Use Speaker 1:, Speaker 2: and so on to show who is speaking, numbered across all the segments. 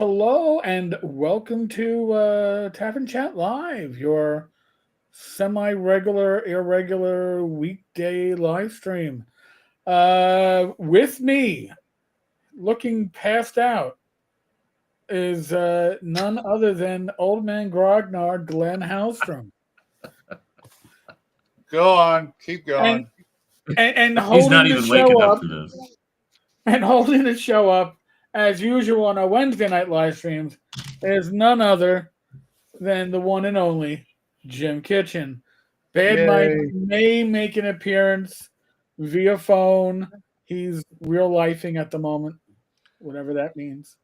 Speaker 1: Hello and welcome to Tavern Chat Live, your semi-regular, irregular weekday live stream. With me, looking passed out, is none other than Old Man Grognard, Glen Hallstrom,
Speaker 2: Go on, keep
Speaker 1: and
Speaker 2: going.
Speaker 1: and
Speaker 3: He's not
Speaker 1: holding the
Speaker 3: even waking
Speaker 1: show
Speaker 3: up
Speaker 1: up
Speaker 3: for this.
Speaker 1: and holding the show up as usual on our Wednesday night live streams is none other than the one and only Jim Kitchen. Bad Mike
Speaker 2: Yay.
Speaker 1: may make an appearance via phone. He's real lifing at the moment, whatever that means.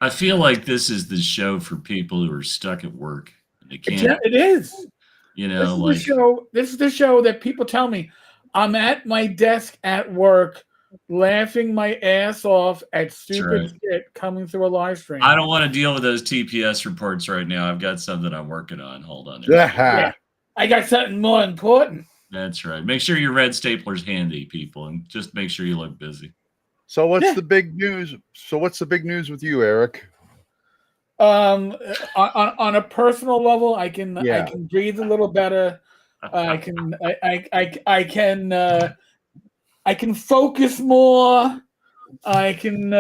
Speaker 3: I feel like this is the show for people who are stuck at work. They can't,
Speaker 1: It is.
Speaker 3: you
Speaker 1: This
Speaker 3: know,
Speaker 1: is the
Speaker 3: like
Speaker 1: show. This is the show that people tell me I'm at my desk at work, laughing my ass off at stupid
Speaker 3: right.
Speaker 1: shit coming through a live stream.
Speaker 3: I don't want to deal with those TPS reports right now. I've got something I'm working on. Hold on.
Speaker 1: Yeah, I got something more important.
Speaker 3: That's right. Make sure your red stapler's handy, people, and just make sure you look busy.
Speaker 2: So what's the big news? So what's the big news with you, Eric?
Speaker 1: On a personal level, I can breathe a little better. I can focus more. I can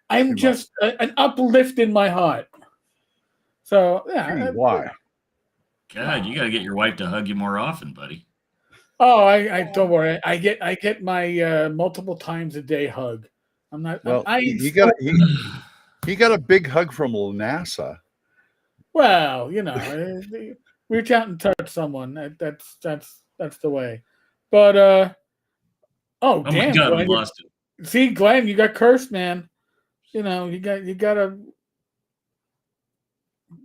Speaker 1: I'm just an uplift in my heart. So yeah.
Speaker 2: Why?
Speaker 3: God, you got to get your wife to hug you more often, buddy.
Speaker 1: Oh, I don't worry. I get my multiple times a day hug. I'm not.
Speaker 2: Well, he got a big hug from NASA.
Speaker 1: Well, reach out and touch someone. That's the way. But oh damn,
Speaker 3: my God,
Speaker 1: Glenn,
Speaker 3: we lost it.
Speaker 1: See, Glenn, you got cursed, man. You got a.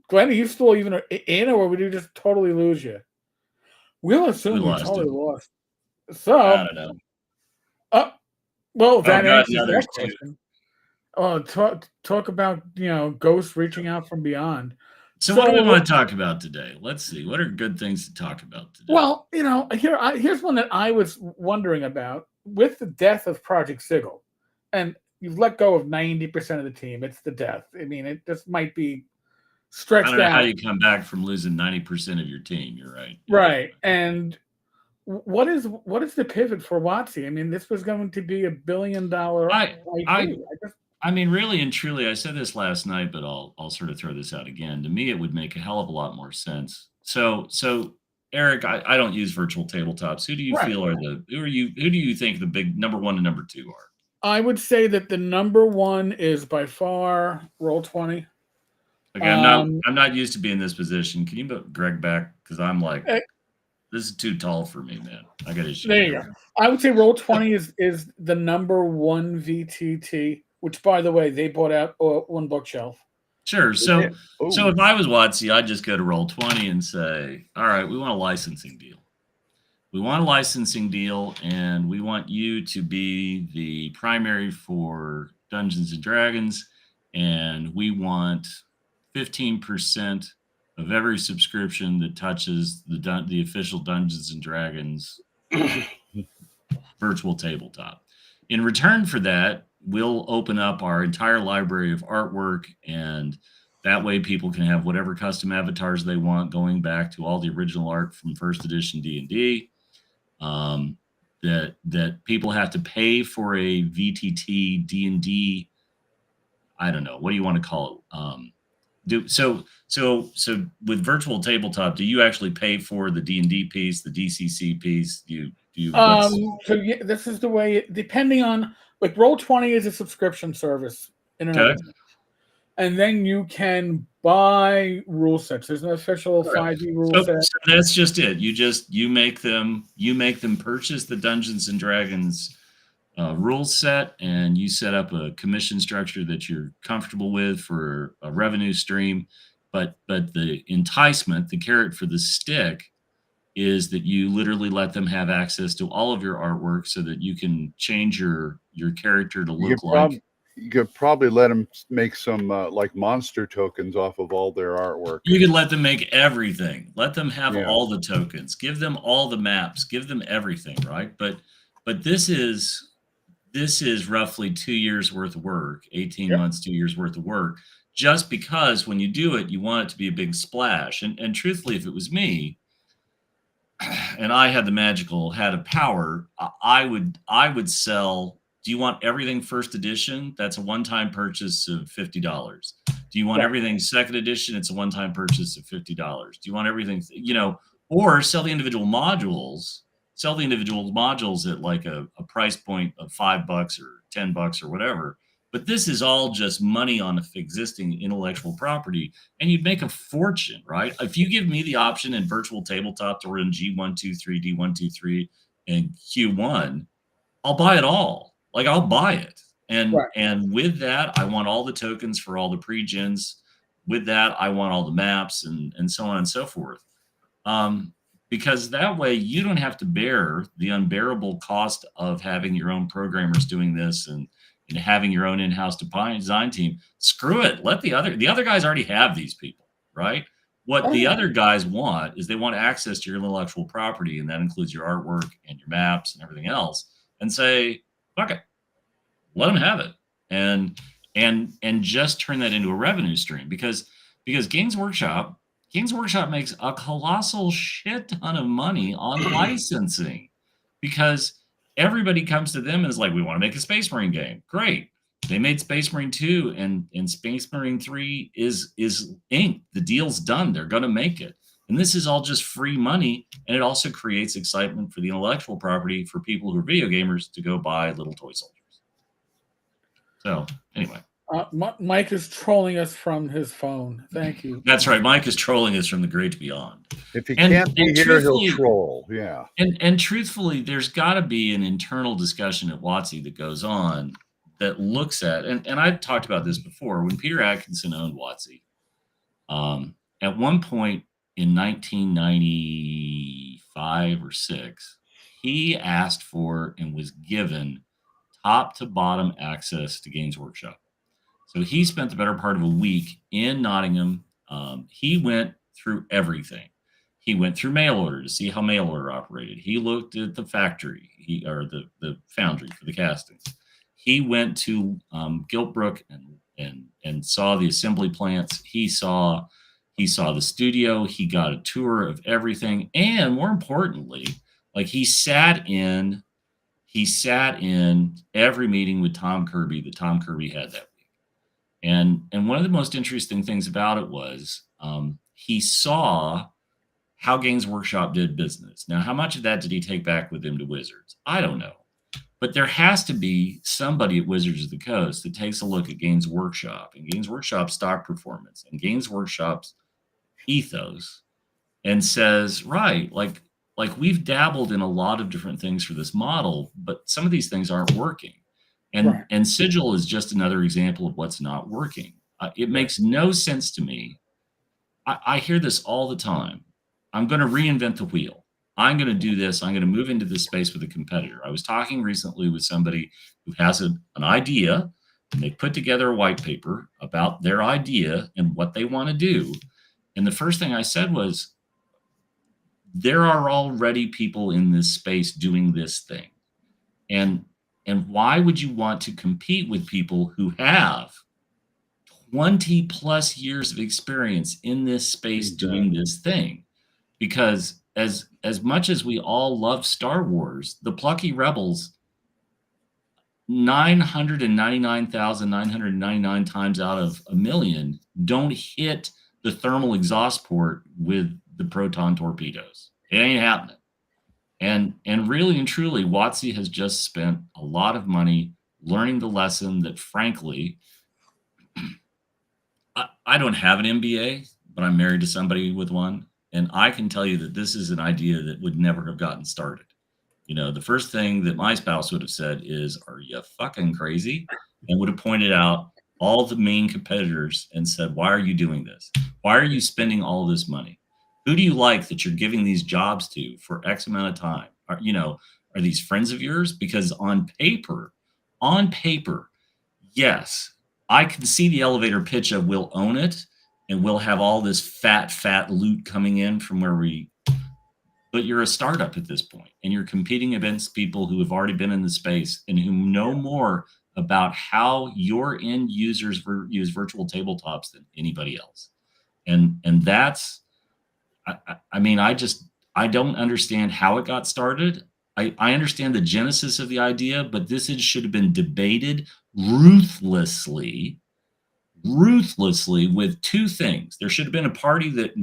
Speaker 1: Glenn, are you still even in, or would you just totally lose you? We'll assume we totally lost. So
Speaker 3: I don't know.
Speaker 1: Well, that answers
Speaker 3: God,
Speaker 1: that question. Oh, talk about ghosts reaching out from beyond.
Speaker 3: So what do we want to talk about today? Let's see. What are good things to talk about today?
Speaker 1: Well, here's one that I was wondering about with the death of Project Sigil, and you've let go of 90% of the team. It's the death. I mean, it just might be stretched out.
Speaker 3: I don't know how you come back from losing 90% of your team. You're right.
Speaker 1: Right. And what is the pivot for WotC? I mean, this was going to be $1 billion.
Speaker 3: I mean, really and truly, I said this last night, but I'll sort of throw this out again. To me, it would make a hell of a lot more sense. So Eric, I don't use virtual tabletops. Who do you feel are who do you think the big number one and number two are?
Speaker 1: I would say that the number one is by far Roll20.
Speaker 3: Okay, I'm not used to being in this position. Can you put Greg back? Because I'm like, this is too tall for me, man. I got issues.
Speaker 1: There you go. I would say Roll20 is the number one VTT, which, by the way, they bought out one bookshelf.
Speaker 3: Sure. So if I was WotC, I'd just go to Roll20 and say, all right, we want a licensing deal. We want a licensing deal, and we want you to be the primary for Dungeons & Dragons, and we want 15% of every subscription that touches the official Dungeons & Dragons virtual tabletop. In return for that, we'll open up our entire library of artwork, and that way people can have whatever custom avatars they want, going back to all the original art from first edition D&D. That people have to pay for a VTT D&D. I don't know. What do you want to call it? So with virtual tabletop, do you actually pay for the D&D piece, the DCC piece?
Speaker 1: This is the way. Depending on Roll20 is a subscription service in another. And then you can buy rule sets. There's an official 5e rule set.
Speaker 3: So that's just it. You make them purchase the Dungeons and Dragons rule set, and you set up a commission structure that you're comfortable with for a revenue stream. But the enticement, the carrot for the stick, is that you literally let them have access to all of your artwork so that you can change your character to look like.
Speaker 2: You could probably let them make some like monster tokens off of all their artwork.
Speaker 3: You could let them make everything. Let them have all the tokens. Give them all the maps. Give them everything, right? But this is this is roughly 2 years worth of work, 18
Speaker 1: Yep.
Speaker 3: months, 2 years worth of work, just because when you do it, you want it to be a big splash. And truthfully, if it was me and I had the magical hat of power, I would sell. Do you want everything first edition? That's a one-time purchase of $50. Do you want
Speaker 1: Right.
Speaker 3: everything second edition? It's a one-time purchase of $50. Do you want everything, or sell the individual modules? Sell the individual modules at like a price point of $5 or $10 or whatever. But this is all just money on existing intellectual property, and you'd make a fortune, right? If you give me the option in virtual tabletop to run G123, D123, and Q1, I'll buy it all. Like I'll buy it.
Speaker 1: Right.
Speaker 3: And with that, I want all the tokens for all the pre-gens. With that, I want all the maps and so on and so forth. Because that way you don't have to bear the unbearable cost of having your own programmers doing this and having your own in-house design team. Screw it. Let the other guys already have these people, right? What the other guys want is they want access to your intellectual property, and that includes your artwork and your maps and everything else, and say, fuck it, let them have it, and just turn that into a revenue stream, because Games Workshop makes a colossal shit ton of money on licensing, because everybody comes to them and is like, we want to make a Space Marine game. Great. They made Space Marine 2 and Space Marine 3 is inked. The deal's done. They're going to make it. And this is all just free money. And it also creates excitement for the intellectual property for people who are video gamers to go buy little toy soldiers. So anyway.
Speaker 1: Mike is trolling us from his phone. Thank you.
Speaker 3: That's right. Mike is trolling us from the great beyond.
Speaker 2: If he can't be here, he'll troll. Yeah.
Speaker 3: And truthfully, there's got to be an internal discussion at WotC that goes on that looks at, and I've talked about this before, when Peter Atkinson owned WotC, at one point in 1995 or 6, he asked for and was given top to bottom access to Games Workshop. So he spent the better part of a week in Nottingham. He went through everything. He went through mail order to see how mail order operated. He looked at the factory, or the foundry for the castings. He went to Giltbrook and saw the assembly plants. He saw the studio. He got a tour of everything, and more importantly, like he sat in every meeting with Tom Kirby that Tom Kirby had that week. And one of the most interesting things about it was he saw how Games Workshop did business. Now, how much of that did he take back with him to Wizards? I don't know. But there has to be somebody at Wizards of the Coast that takes a look at Games Workshop and Games Workshop's stock performance and Games Workshop's ethos and says, right, like we've dabbled in a lot of different things for this model, but some of these things aren't working. And Sigil is just another example of what's not working. It makes no sense to me. I hear this all the time. I'm going to reinvent the wheel. I'm going to do this. I'm going to move into this space with a competitor. I was talking recently with somebody who has an idea, and they put together a white paper about their idea and what they want to do. And the first thing I said was, there are already people in this space doing this thing. And why would you want to compete with people who have 20 plus years of experience in this space doing this thing? Because as much as we all love Star Wars, the plucky rebels, 999,999 times out of a million don't hit the thermal exhaust port with the proton torpedoes. It ain't happening. And really and truly, WotC has just spent a lot of money learning the lesson that, frankly, I don't have an MBA, but I'm married to somebody with one. And I can tell you that this is an idea that would never have gotten started. You know, the first thing that my spouse would have said is, are you fucking crazy? And would have pointed out all the main competitors and said, why are you doing this? Why are you spending all this money? Who do you like that you're giving these jobs to for X amount of time? Are these friends of yours? Because on paper, yes, I can see the elevator pitch of we'll own it and we'll have all this fat loot coming in from where we but you're a startup at this point, and you're competing against people who have already been in the space and who know more about how your end users use virtual tabletops than anybody else. And that's, I mean, I don't understand how it got started. I understand the genesis of the idea, but should have been debated ruthlessly with two things. There should have been a party that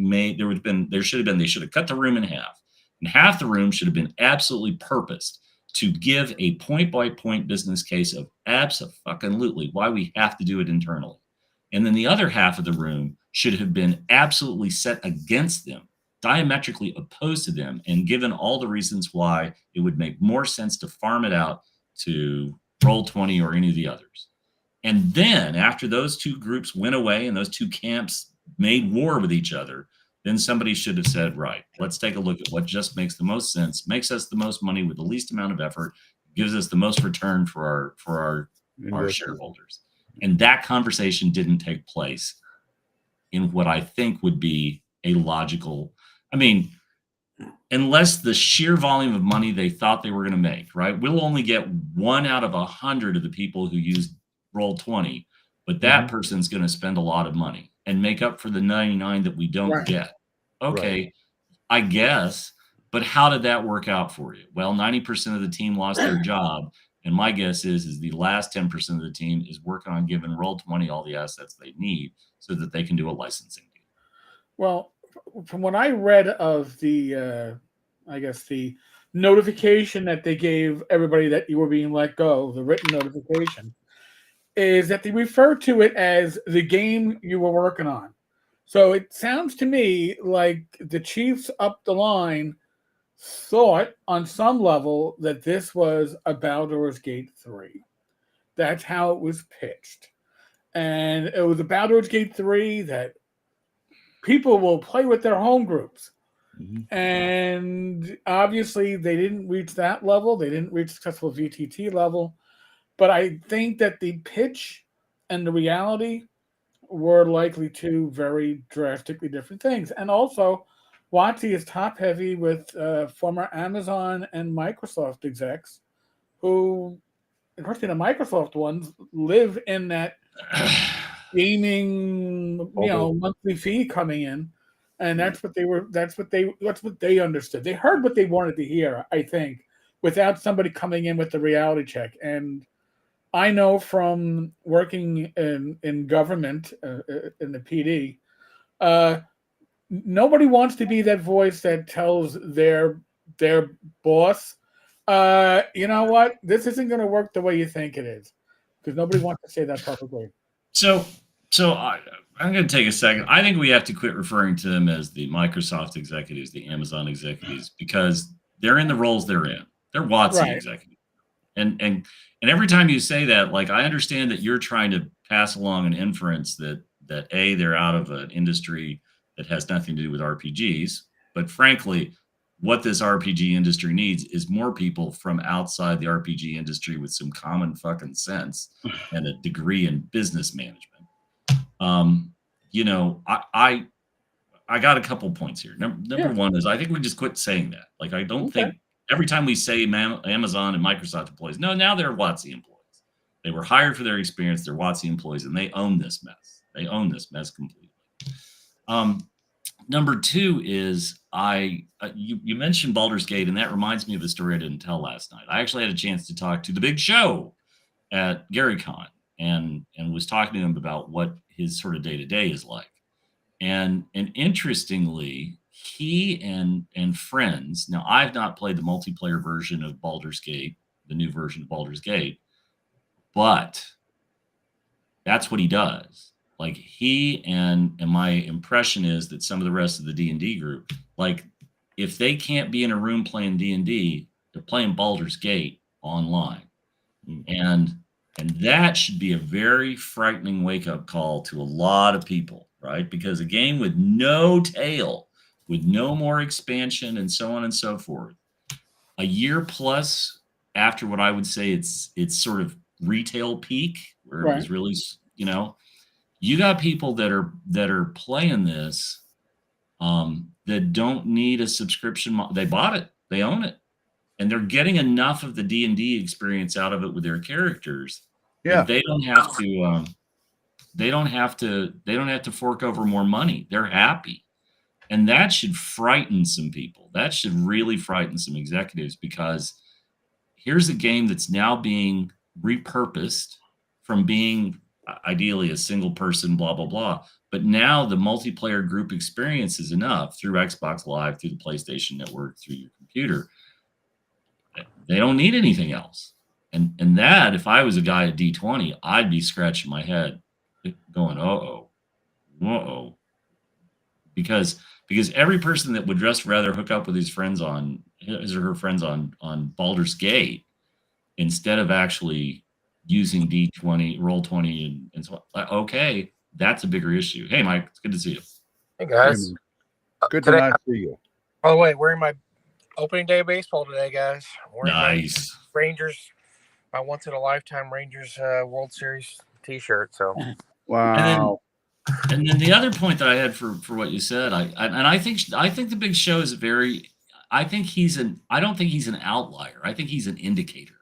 Speaker 3: they should have cut the room in half. And half the room should have been absolutely purposed to give a point-by-point business case of abso-fucking-lutely why we have to do it internally. And then the other half of the room should have been absolutely set against them, diametrically opposed to them, and given all the reasons why it would make more sense to farm it out to Roll20 or any of the others. And then after those two groups went away and those two camps made war with each other, then somebody should have said, right, let's take a look at what just makes the most sense, makes us the most money with the least amount of effort, gives us the most return for our shareholders. And that conversation didn't take place in what I think would be a logical, I mean, unless the sheer volume of money they thought they were going to make, right? We'll only get 1 out of 100 of the people who use Roll20, but that person's going to spend a lot of money and make up for the 99 that we don't get. Okay, I guess, but how did that work out for you? Well, 90% of the team lost their job, and my guess is the last 10% of the team is working on giving Roll20 all the assets they need so that they can do a licensing deal.
Speaker 1: Well, from what I read of the, I guess the notification that they gave everybody that you were being let go, the written notification, is that they refer to it as the game you were working on. So it sounds to me like the Chiefs up the line thought on some level that this was a Baldur's Gate 3. That's how it was pitched. And it was a Baldur's Gate 3 that people will play with their home groups. And obviously they didn't reach that level. They didn't reach successful VTT level. But I think that the pitch and the reality were likely two very drastically different things. And also, WotC is top-heavy with former Amazon and Microsoft execs who, especially the Microsoft ones, live in that gaming, monthly fee coming in. And that's what they understood. They heard what they wanted to hear, I think, without somebody coming in with the reality check. And I know from working in government, in the PD, nobody wants to be that voice that tells their boss, you know what, this isn't going to work the way you think it is, because nobody wants to say that publicly.
Speaker 3: So I'm going to take a second. I think we have to quit referring to them as the Microsoft executives, the Amazon executives, because they're in the roles they're in. They're WotC executives. And every time you say that, like, I understand that you're trying to pass along an inference that A, they're out of an industry that has nothing to do with RPGs. But frankly, what this RPG industry needs is more people from outside the RPG industry with some common fucking sense and a degree in business management. I got a couple points here. Number one is I think we just quit saying that. Like, I don't think every time we say Amazon and Microsoft employees, no, now they're WotC employees. They were hired for their experience. They're WotC employees, and they own this mess. They own this mess completely. Number two is you mentioned Baldur's Gate, and that reminds me of a story I didn't tell last night. I actually had a chance to talk to the big show at GaryCon and was talking to him about what his sort of day-to-day is like. And interestingly, he and friends, now I've not played the multiplayer version of Baldur's Gate, the new version of Baldur's Gate, but that's what he does. Like, he and my impression is that some of the rest of the D&D group, like, if they can't be in a room playing D&D, they're playing Baldur's Gate online. And that should be a very frightening wake-up call to a lot of people, right? Because a game with no tail, with no more expansion and so on and so forth, a year plus after what I would say it's sort of retail peak, where it was really, you got people that are playing this that that don't need a subscription. They bought it, they own it, and they're getting enough of the D&D experience out of it with their characters that they don't have to. They don't have to fork over more money. They're happy. And that should frighten some people. That should really frighten some executives, because here's a game that's now being repurposed from being ideally a single person, blah, blah, blah. But now the multiplayer group experience is enough through Xbox Live, through the PlayStation Network, through your computer. They don't need anything else. And that, if I was a guy at D20, I'd be scratching my head going, uh-oh. Because every person that would just rather hook up with his or her friends on Baldur's Gate instead of actually using D20, Roll20, and so on. Okay, that's a bigger issue. Hey, Mike, it's good to see you.
Speaker 4: Hey guys,
Speaker 2: good to not see you.
Speaker 4: By the way, wearing my opening day of baseball today, guys. Wearing
Speaker 3: Nice.
Speaker 4: my Rangers, my once in a lifetime Rangers World Series T-shirt. So
Speaker 2: wow.
Speaker 3: And then the other point that I had for what you said, I think the Big Show is I don't think he's an outlier. I think he's an indicator.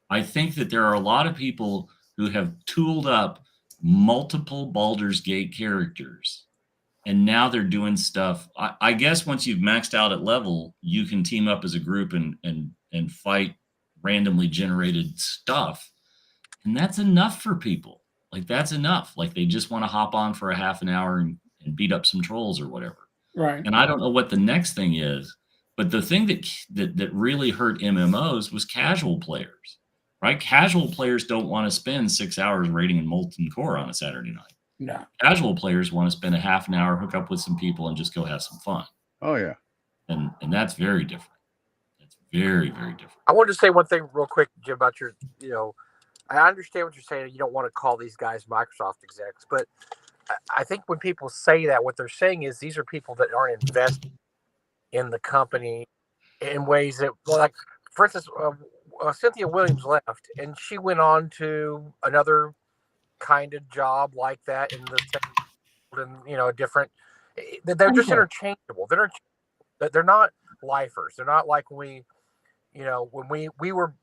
Speaker 3: I think that there are a lot of people who have tooled up multiple Baldur's Gate characters, and now they're doing stuff. I guess once you've maxed out at level, you can team up as a group and fight randomly generated stuff, and that's enough for people. Like, that's enough. Like, they just want to hop on for a half an hour and beat up some trolls or whatever.
Speaker 1: Right.
Speaker 3: And I don't know what the next thing is, but the thing that really hurt MMOs was casual players, right? Casual players don't want to spend 6 hours raiding in Molten Core on a Saturday night.
Speaker 1: No.
Speaker 3: Casual players want to spend a half an hour, hook up with some people, and just go have some fun.
Speaker 2: Oh, yeah.
Speaker 3: And that's very different. That's very, very different.
Speaker 4: I wanted to say one thing real quick, Jim, about your, I understand what you're saying. You don't want to call these guys Microsoft execs, but I think when people say that, what they're saying is these are people that aren't invested in the company in ways that, like, for instance, Cynthia Williams left, and she went on to another kind of job like that in the different. They're just interchangeable. They're not lifers. They're not like when we were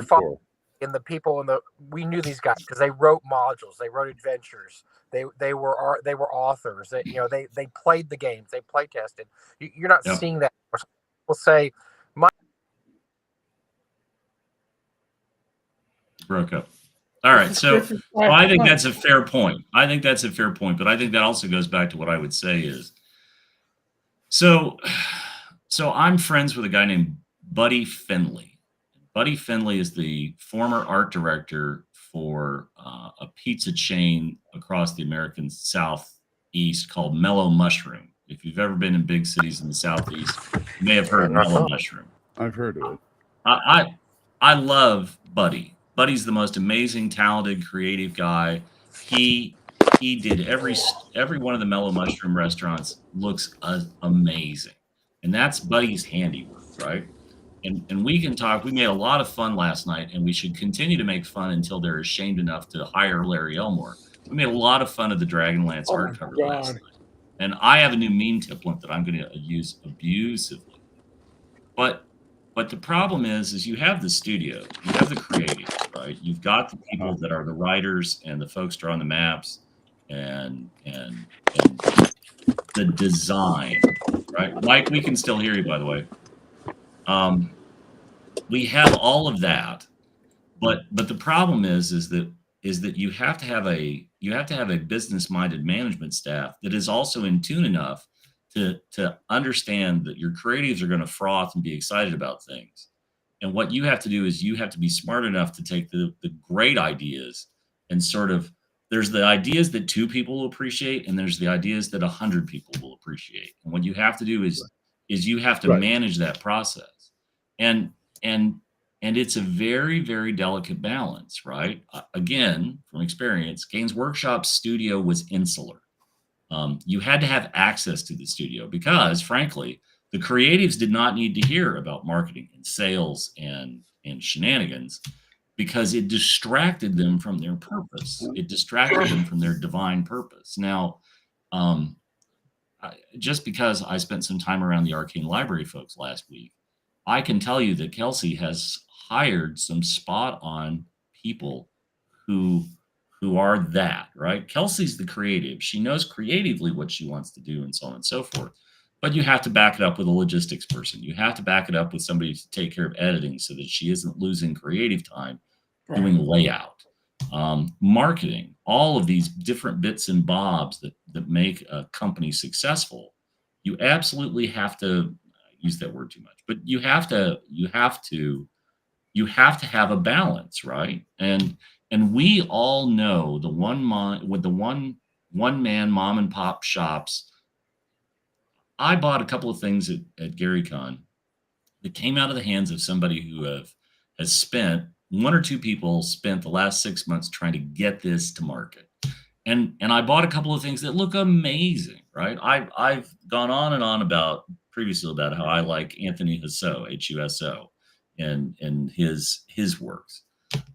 Speaker 4: following. And the people we knew these guys because they wrote modules, they wrote adventures, they were authors. They played the games, they play tested. You're not seeing that. We'll say,
Speaker 3: broke up. All right, so I think that's a fair point. But I think that also goes back to what I would say is, so I'm friends with a guy named Buddy Finley. Buddy Finley is the former art director for a pizza chain across the American Southeast called Mellow Mushroom. If you've ever been in big cities in the Southeast, you may have heard of Mellow Mushroom.
Speaker 2: I've heard of it.
Speaker 3: I love Buddy. Buddy's the most amazing, talented, creative guy. He did every one of the Mellow Mushroom restaurants looks amazing, and that's Buddy's handiwork, right? And we can talk. We made a lot of fun last night, and we should continue to make fun until they're ashamed enough to hire Larry Elmore. We made a lot of fun of the Dragonlance art cover last night. And I have a new meme template that I'm going to use abusively. But the problem is you have the studio, you have the creatives, right? You've got the people that are the writers and the folks drawing the maps and the design, right? Mike, we can still hear you, by the way. We have all of that, but the problem is that you have to have a business-minded management staff that is also in tune enough to understand that your creatives are going to froth and be excited about things. And what you have to do is you have to be smart enough to take the great ideas and sort of, there's the ideas that 2 people will appreciate, and there's the ideas that 100 people will appreciate. And what you have to do is you have to manage that process. And it's a very, very delicate balance, right? Again, from experience, Games Workshop's studio was insular. You had to have access to the studio because, frankly, the creatives did not need to hear about marketing and sales and shenanigans because it distracted them from their purpose. It distracted them from their divine purpose. Now, just because I spent some time around the Arcane Library folks last week, I can tell you that Kelsey has hired some spot on people who are that, right? Kelsey's the creative. She knows creatively what she wants to do and so on and so forth. But you have to back it up with a logistics person. You have to back it up with somebody to take care of editing so that she isn't losing creative time doing layout, marketing, all of these different bits and bobs that make a company successful. You absolutely have to use that word too much, but you have to have a balance, right? And we all know the one man mom and pop shops. I bought a couple of things at GaryCon that came out of the hands of somebody who has spent one or two people spent the last 6 months trying to get this to market. And I bought a couple of things that look amazing, right? I've gone on and on previously about how I like Anthony Husso, Huso, and his works.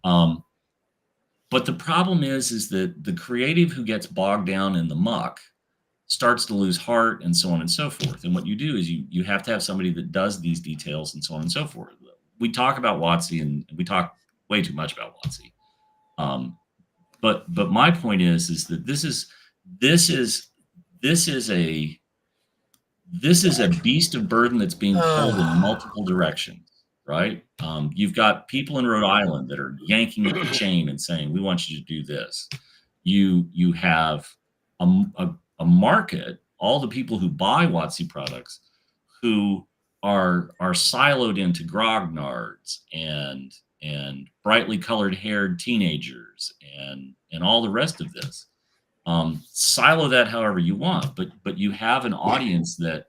Speaker 3: But the problem is that the creative who gets bogged down in the muck starts to lose heart and so on and so forth. And what you do is you have to have somebody that does these details and so on and so forth. We talk about WotC and we talk way too much about WotC. But my point is that this is a beast of burden that's being pulled in multiple directions, right? You've got people in Rhode Island that are yanking at the chain and saying, we want you to do this. You have a market, all the people who buy WotC products who are siloed into grognards and brightly colored haired teenagers and all the rest of this. Silo that however you want, but you have an audience that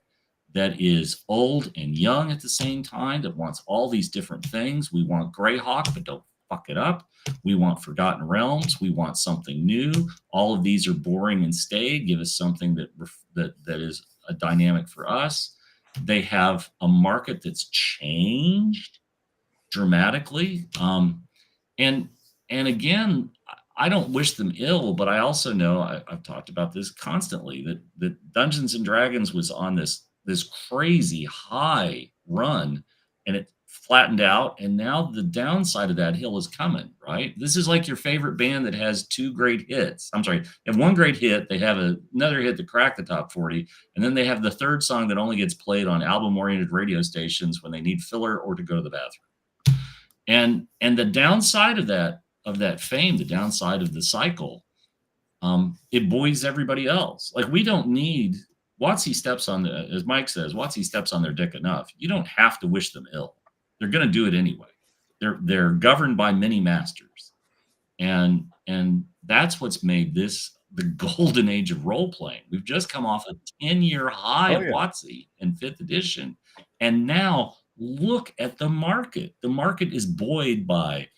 Speaker 3: is old and young at the same time, that wants all these different things. We want Greyhawk, but don't fuck it up. We want Forgotten Realms. We want something new. All of these are boring and staid. Give us something that is a dynamic for us. They have a market that's changed dramatically. And again, I don't wish them ill, but I also know I've talked about this constantly that Dungeons and Dragons was on this crazy high run, and it flattened out, and now the downside of that hill is coming, right? This is like your favorite band that has two great hits. I'm sorry, they have one great hit, they have another hit that cracked the top 40, and then they have the third song that only gets played on album-oriented radio stations when they need filler or to go to the bathroom. And the downside of that fame, the downside of the cycle, it buoys everybody else. Like, we don't need WotC steps on as Mike says, WotC steps on their dick enough. You don't have to wish them ill. They're going to do it anyway. They're governed by many masters, and that's what's made this the golden age of role playing. We've just come off a 10-year high of WotC in 5th edition, and now look at the market. The market is buoyed by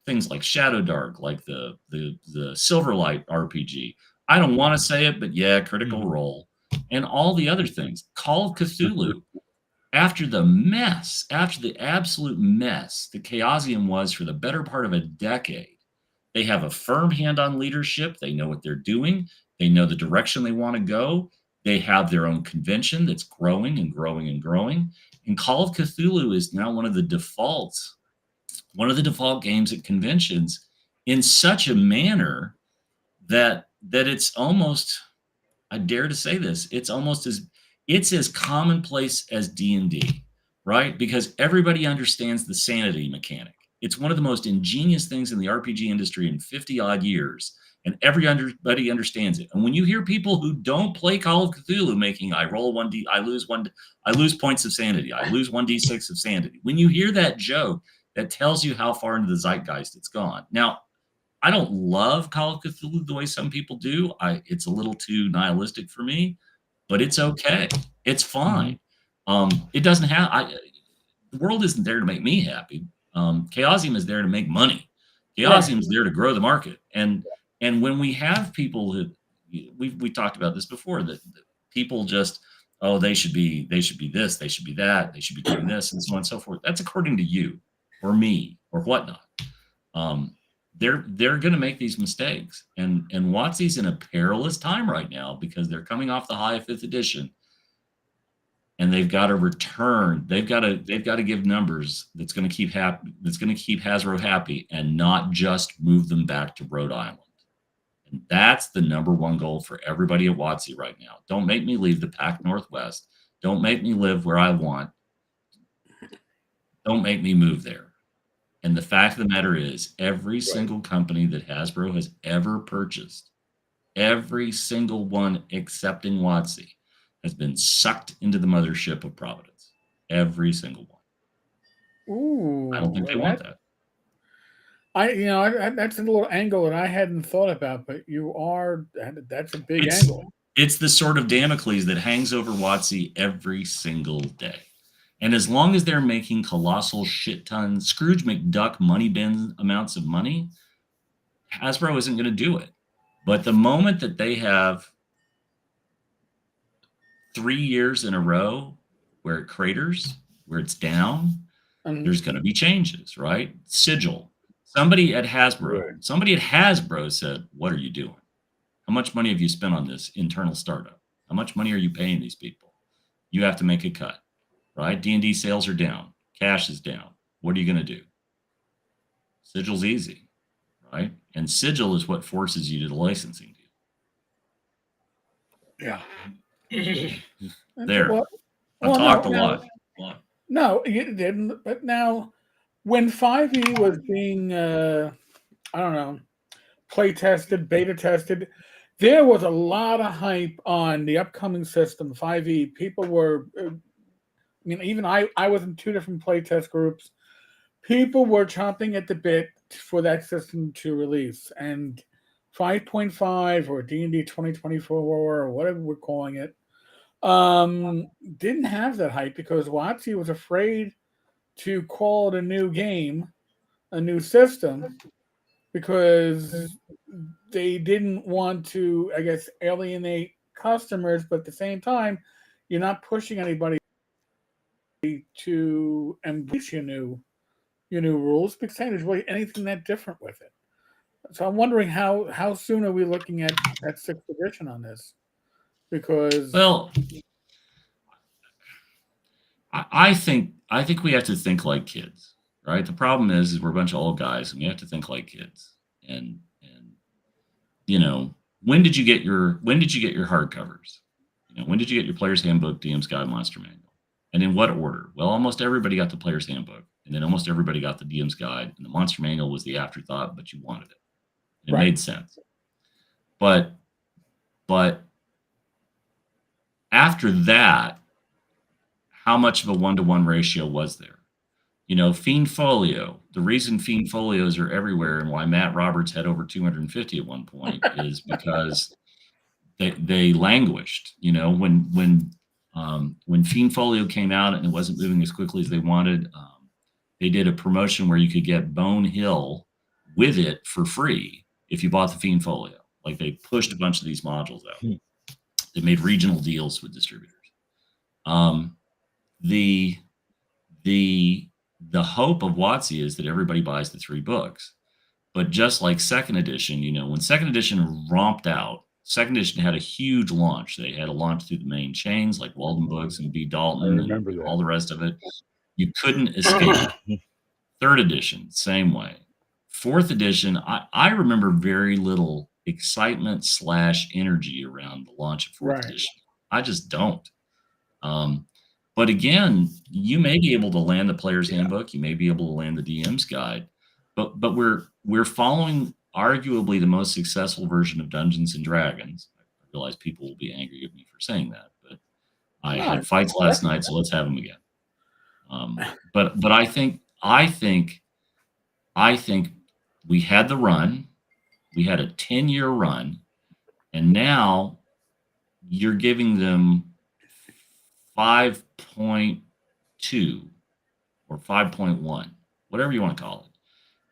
Speaker 3: things like Shadow Dark, like the Silverlight RPG. I don't want to say it, but yeah, Critical Role, and all the other things. Call of Cthulhu. After the absolute mess that Chaosium was for the better part of a decade, they have a firm hand on leadership. They know what they're doing. They know the direction they want to go. They have their own convention that's growing and growing and growing. And Call of Cthulhu is now one of the default games at conventions in such a manner that it's almost, I dare to say this, it's as commonplace as D&D, right? Because everybody understands the sanity mechanic. It's one of the most ingenious things in the RPG industry in 50 odd years, and everybody understands it. And when you hear people who don't play Call of Cthulhu making, I roll 1d, I lose points of sanity, I lose 1d6 of sanity. When you hear that joke, that tells you how far into the zeitgeist it's gone. Now, I don't love Call of Cthulhu the way some people do. It's a little too nihilistic for me, but it's okay. It's fine. It doesn't have. The world isn't there to make me happy. Chaosium is there to make money. Chaosium is there to grow the market. And when we have people that we talked about this before, that people just, oh, they should be this, they should be that, they should be doing this, and so on and so forth. That's according to you or me or whatnot. they're going to make these mistakes, and WotC's in a perilous time right now because they're coming off the high of 5th edition, and they've got to return. They've got to give numbers that's going to keep Hasbro happy, and not just move them back to Rhode Island. And that's the number one goal for everybody at WotC right now. Don't make me leave the Pac Northwest. Don't make me live where I want. Don't make me move there. And the fact of the matter is, every single company that Hasbro has ever purchased, every single one excepting WotC, has been sucked into the mothership of Providence. Every single one.
Speaker 1: Ooh,
Speaker 3: I don't think they want that.
Speaker 1: That's a little angle that I hadn't thought about, but that's a big angle.
Speaker 3: It's the sort of Damocles that hangs over WotC every single day. And as long as they're making colossal shit ton Scrooge McDuck money bin amounts of money, Hasbro isn't going to do it. But the moment that they have 3 years in a row where it craters, where it's down, there's going to be changes, right? Sigil. Somebody at Hasbro said, "What are you doing? How much money have you spent on this internal startup? How much money are you paying these people? You have to make a cut." Right? D&D sales are down. Cash is down. What are you going to do? Sigil's easy, right? And Sigil is what forces you to the licensing deal.
Speaker 1: Yeah.
Speaker 3: There. I've talked a lot.
Speaker 1: No, you didn't. But now, when 5e was being, play tested, beta tested, there was a lot of hype on the upcoming system, 5e. People were... even I was in 2 different playtest groups. People were chomping at the bit for that system to release. And 5.5 or D&D 2024 or whatever we're calling it, didn't have that hype because WotC was afraid to call it a new game, a new system, because they didn't want to, I guess, alienate customers. But at the same time, you're not pushing anybody to embrace your new rules because there's really anything that different with it. So I'm wondering how soon are we looking at 6th edition on this? Because
Speaker 3: I think we have to think like kids, right? The problem is we're a bunch of old guys and we have to think like kids. And when did you get your hardcovers? When did you get your Player's Handbook, DM's Guide, Monster Manual? And in what order? Well, almost everybody got the Player's Handbook, and then almost everybody got the DM's Guide, and the Monster Manual was the afterthought, but you wanted it. It made sense. But after that, how much of a 1-to-1 ratio was there? Fiend Folio. The reason Fiend Folios are everywhere and why Matt Roberts had over 250 at one point is because they languished. When Fiend Folio came out and it wasn't moving as quickly as they wanted, they did a promotion where you could get Bone Hill with it for free if you bought the Fiend Folio. Like they pushed a bunch of these modules out. They made regional deals with distributors. The hope of WotC is that everybody buys the 3 books. But just like 2nd edition, when 2nd edition romped out, 2nd edition had a huge launch. They had a launch through the main chains like Walden Books and B. Dalton and all the rest of it. You couldn't escape it. 3rd edition, same way. 4th edition, I remember very little excitement / energy around the launch of 4th edition. I just don't. But again, you may be able to land the Player's Handbook. You may be able to land the DM's Guide. But we're following arguably the most successful version of Dungeons and Dragons. I realize people will be angry at me for saying that, but I had fights last night, so let's have them again. But I think we had the run. We had a 10-year run, and now you're giving them 5.2 or 5.1, whatever you want to call it.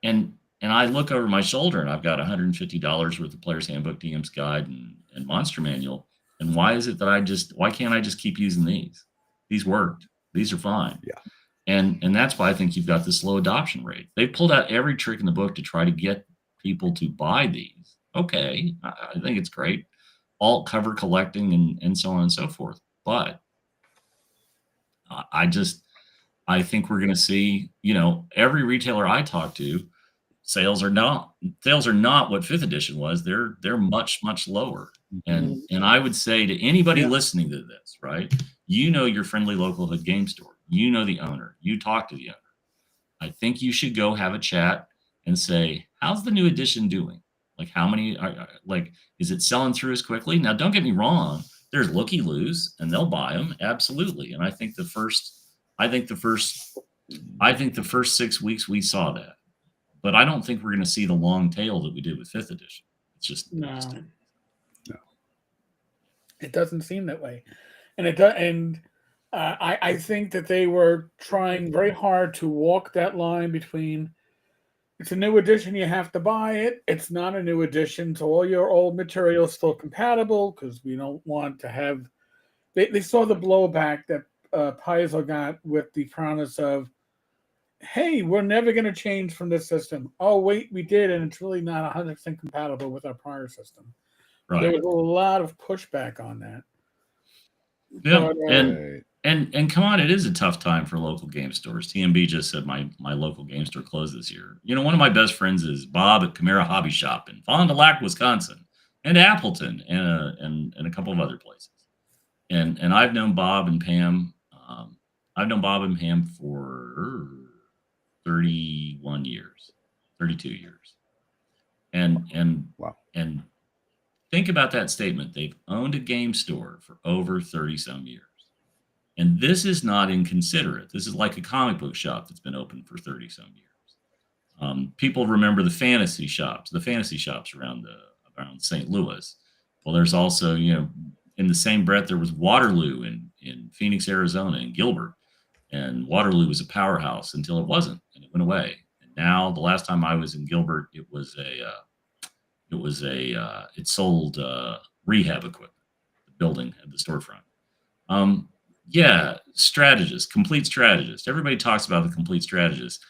Speaker 3: And I look over my shoulder and I've got $150 worth of Player's Handbook, DM's Guide, and Monster Manual. And why is it that why can't I just keep using these? These worked. These are fine.
Speaker 2: Yeah.
Speaker 3: And that's why I think you've got this low adoption rate. They pulled out every trick in the book to try to get people to buy these. Okay, I think it's great. Alt cover collecting and so on and so forth. But I think we're going to see, every retailer I talk to, sales are not what 5th edition was. They're much, much lower. And I would say to anybody listening to this, right? Your friendly local hood game store. The owner. You talk to the owner. I think you should go have a chat and say, how's the new edition doing? Like, how many is it selling through as quickly? Now, don't get me wrong. There's looky-loos and they'll buy them. Absolutely. And I think the first 6 weeks we saw that. But I don't think we're going to see the long tail that we did with 5th edition. It's just
Speaker 1: no. It doesn't seem that way, and it does. And I think that they were trying very hard to walk that line between it's a new edition, you have to buy it. It's not a new edition, so all your old material is still compatible because we don't want to have. They saw the blowback that Paizo got with the promise of, hey, we're never going to change from this system. Oh, wait, we did, and it's really not 100% compatible with our prior system.
Speaker 3: right.
Speaker 1: There was a lot of pushback on that.
Speaker 3: Yeah,
Speaker 1: But,
Speaker 3: and come on, it is a tough time for local game stores. TMB just said my local game store closed this year. One of my best friends is Bob at Chimera Hobby Shop in Fond du Lac, Wisconsin, and Appleton, and a couple of other places. And I've known Bob and Pam. I've known Bob and Pam for 31 years, 32 years. And
Speaker 2: wow.
Speaker 3: And think about that statement. They've owned a game store for over 30 some years. And this is not inconsiderate. This is like a comic book shop that's been open for 30 some years. People remember the fantasy shops around St. Louis. Well, there's also, in the same breath, there was Waterloo in Phoenix, Arizona, and Gilbert. And Waterloo was a powerhouse until it wasn't, and it went away. And now, the last time I was in Gilbert, it sold rehab equipment. The building had the storefront. Complete strategist. Everybody talks about the complete strategist.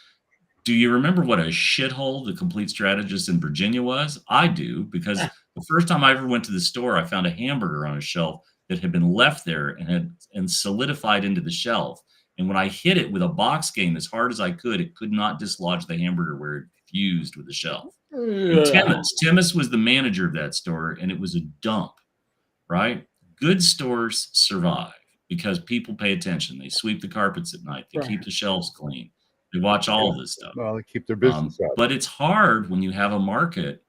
Speaker 3: Do you remember what a shithole the complete strategist in Virginia was? I do, because the first time I ever went to the store, I found a hamburger on a shelf that had been left there and solidified into the shelf. And when I hit it with a box game as hard as I could, it could not dislodge the hamburger where it fused with the shelf. Timmis was the manager of that store, and it was a dump, right? Good stores survive because people pay attention. They sweep the carpets at night. They keep the shelves clean. They watch all of this stuff.
Speaker 2: Well, they keep their business up.
Speaker 3: But it's hard when you have a market.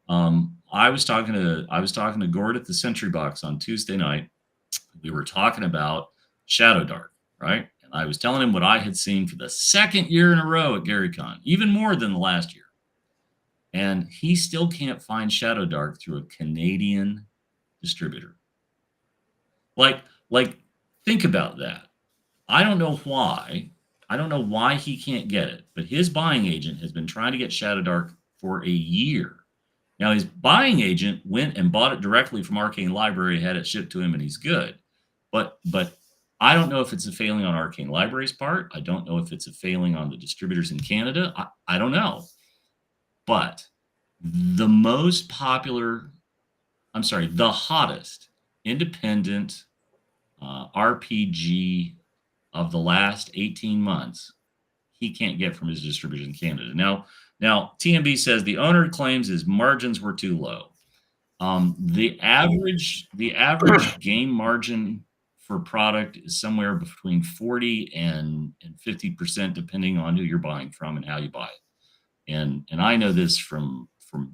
Speaker 3: I was talking to Gord at the Century Box on Tuesday night. We were talking about Shadow Dark, right? And I was telling him what I had seen for the second year in a row at GaryCon, even more than the last year. And he still can't find Shadow Dark through a Canadian distributor. Like, think about that. I don't know why. I don't know why he can't get it, but his buying agent has been trying to get Shadow Dark for a year. Now, his buying agent went and bought it directly from Arcane Library, had it shipped to him, and he's good. But I don't know if it's a failing on Arcane Library's part. I don't know if it's a failing on the distributors in Canada. I don't know. But the hottest independent RPG of the last 18 months, he can't get from his distributors in Canada. Now, TMB says the owner claims his margins were too low. The average game margin for product is somewhere between 40 and 50%, depending on who you're buying from and how you buy it. And I know this from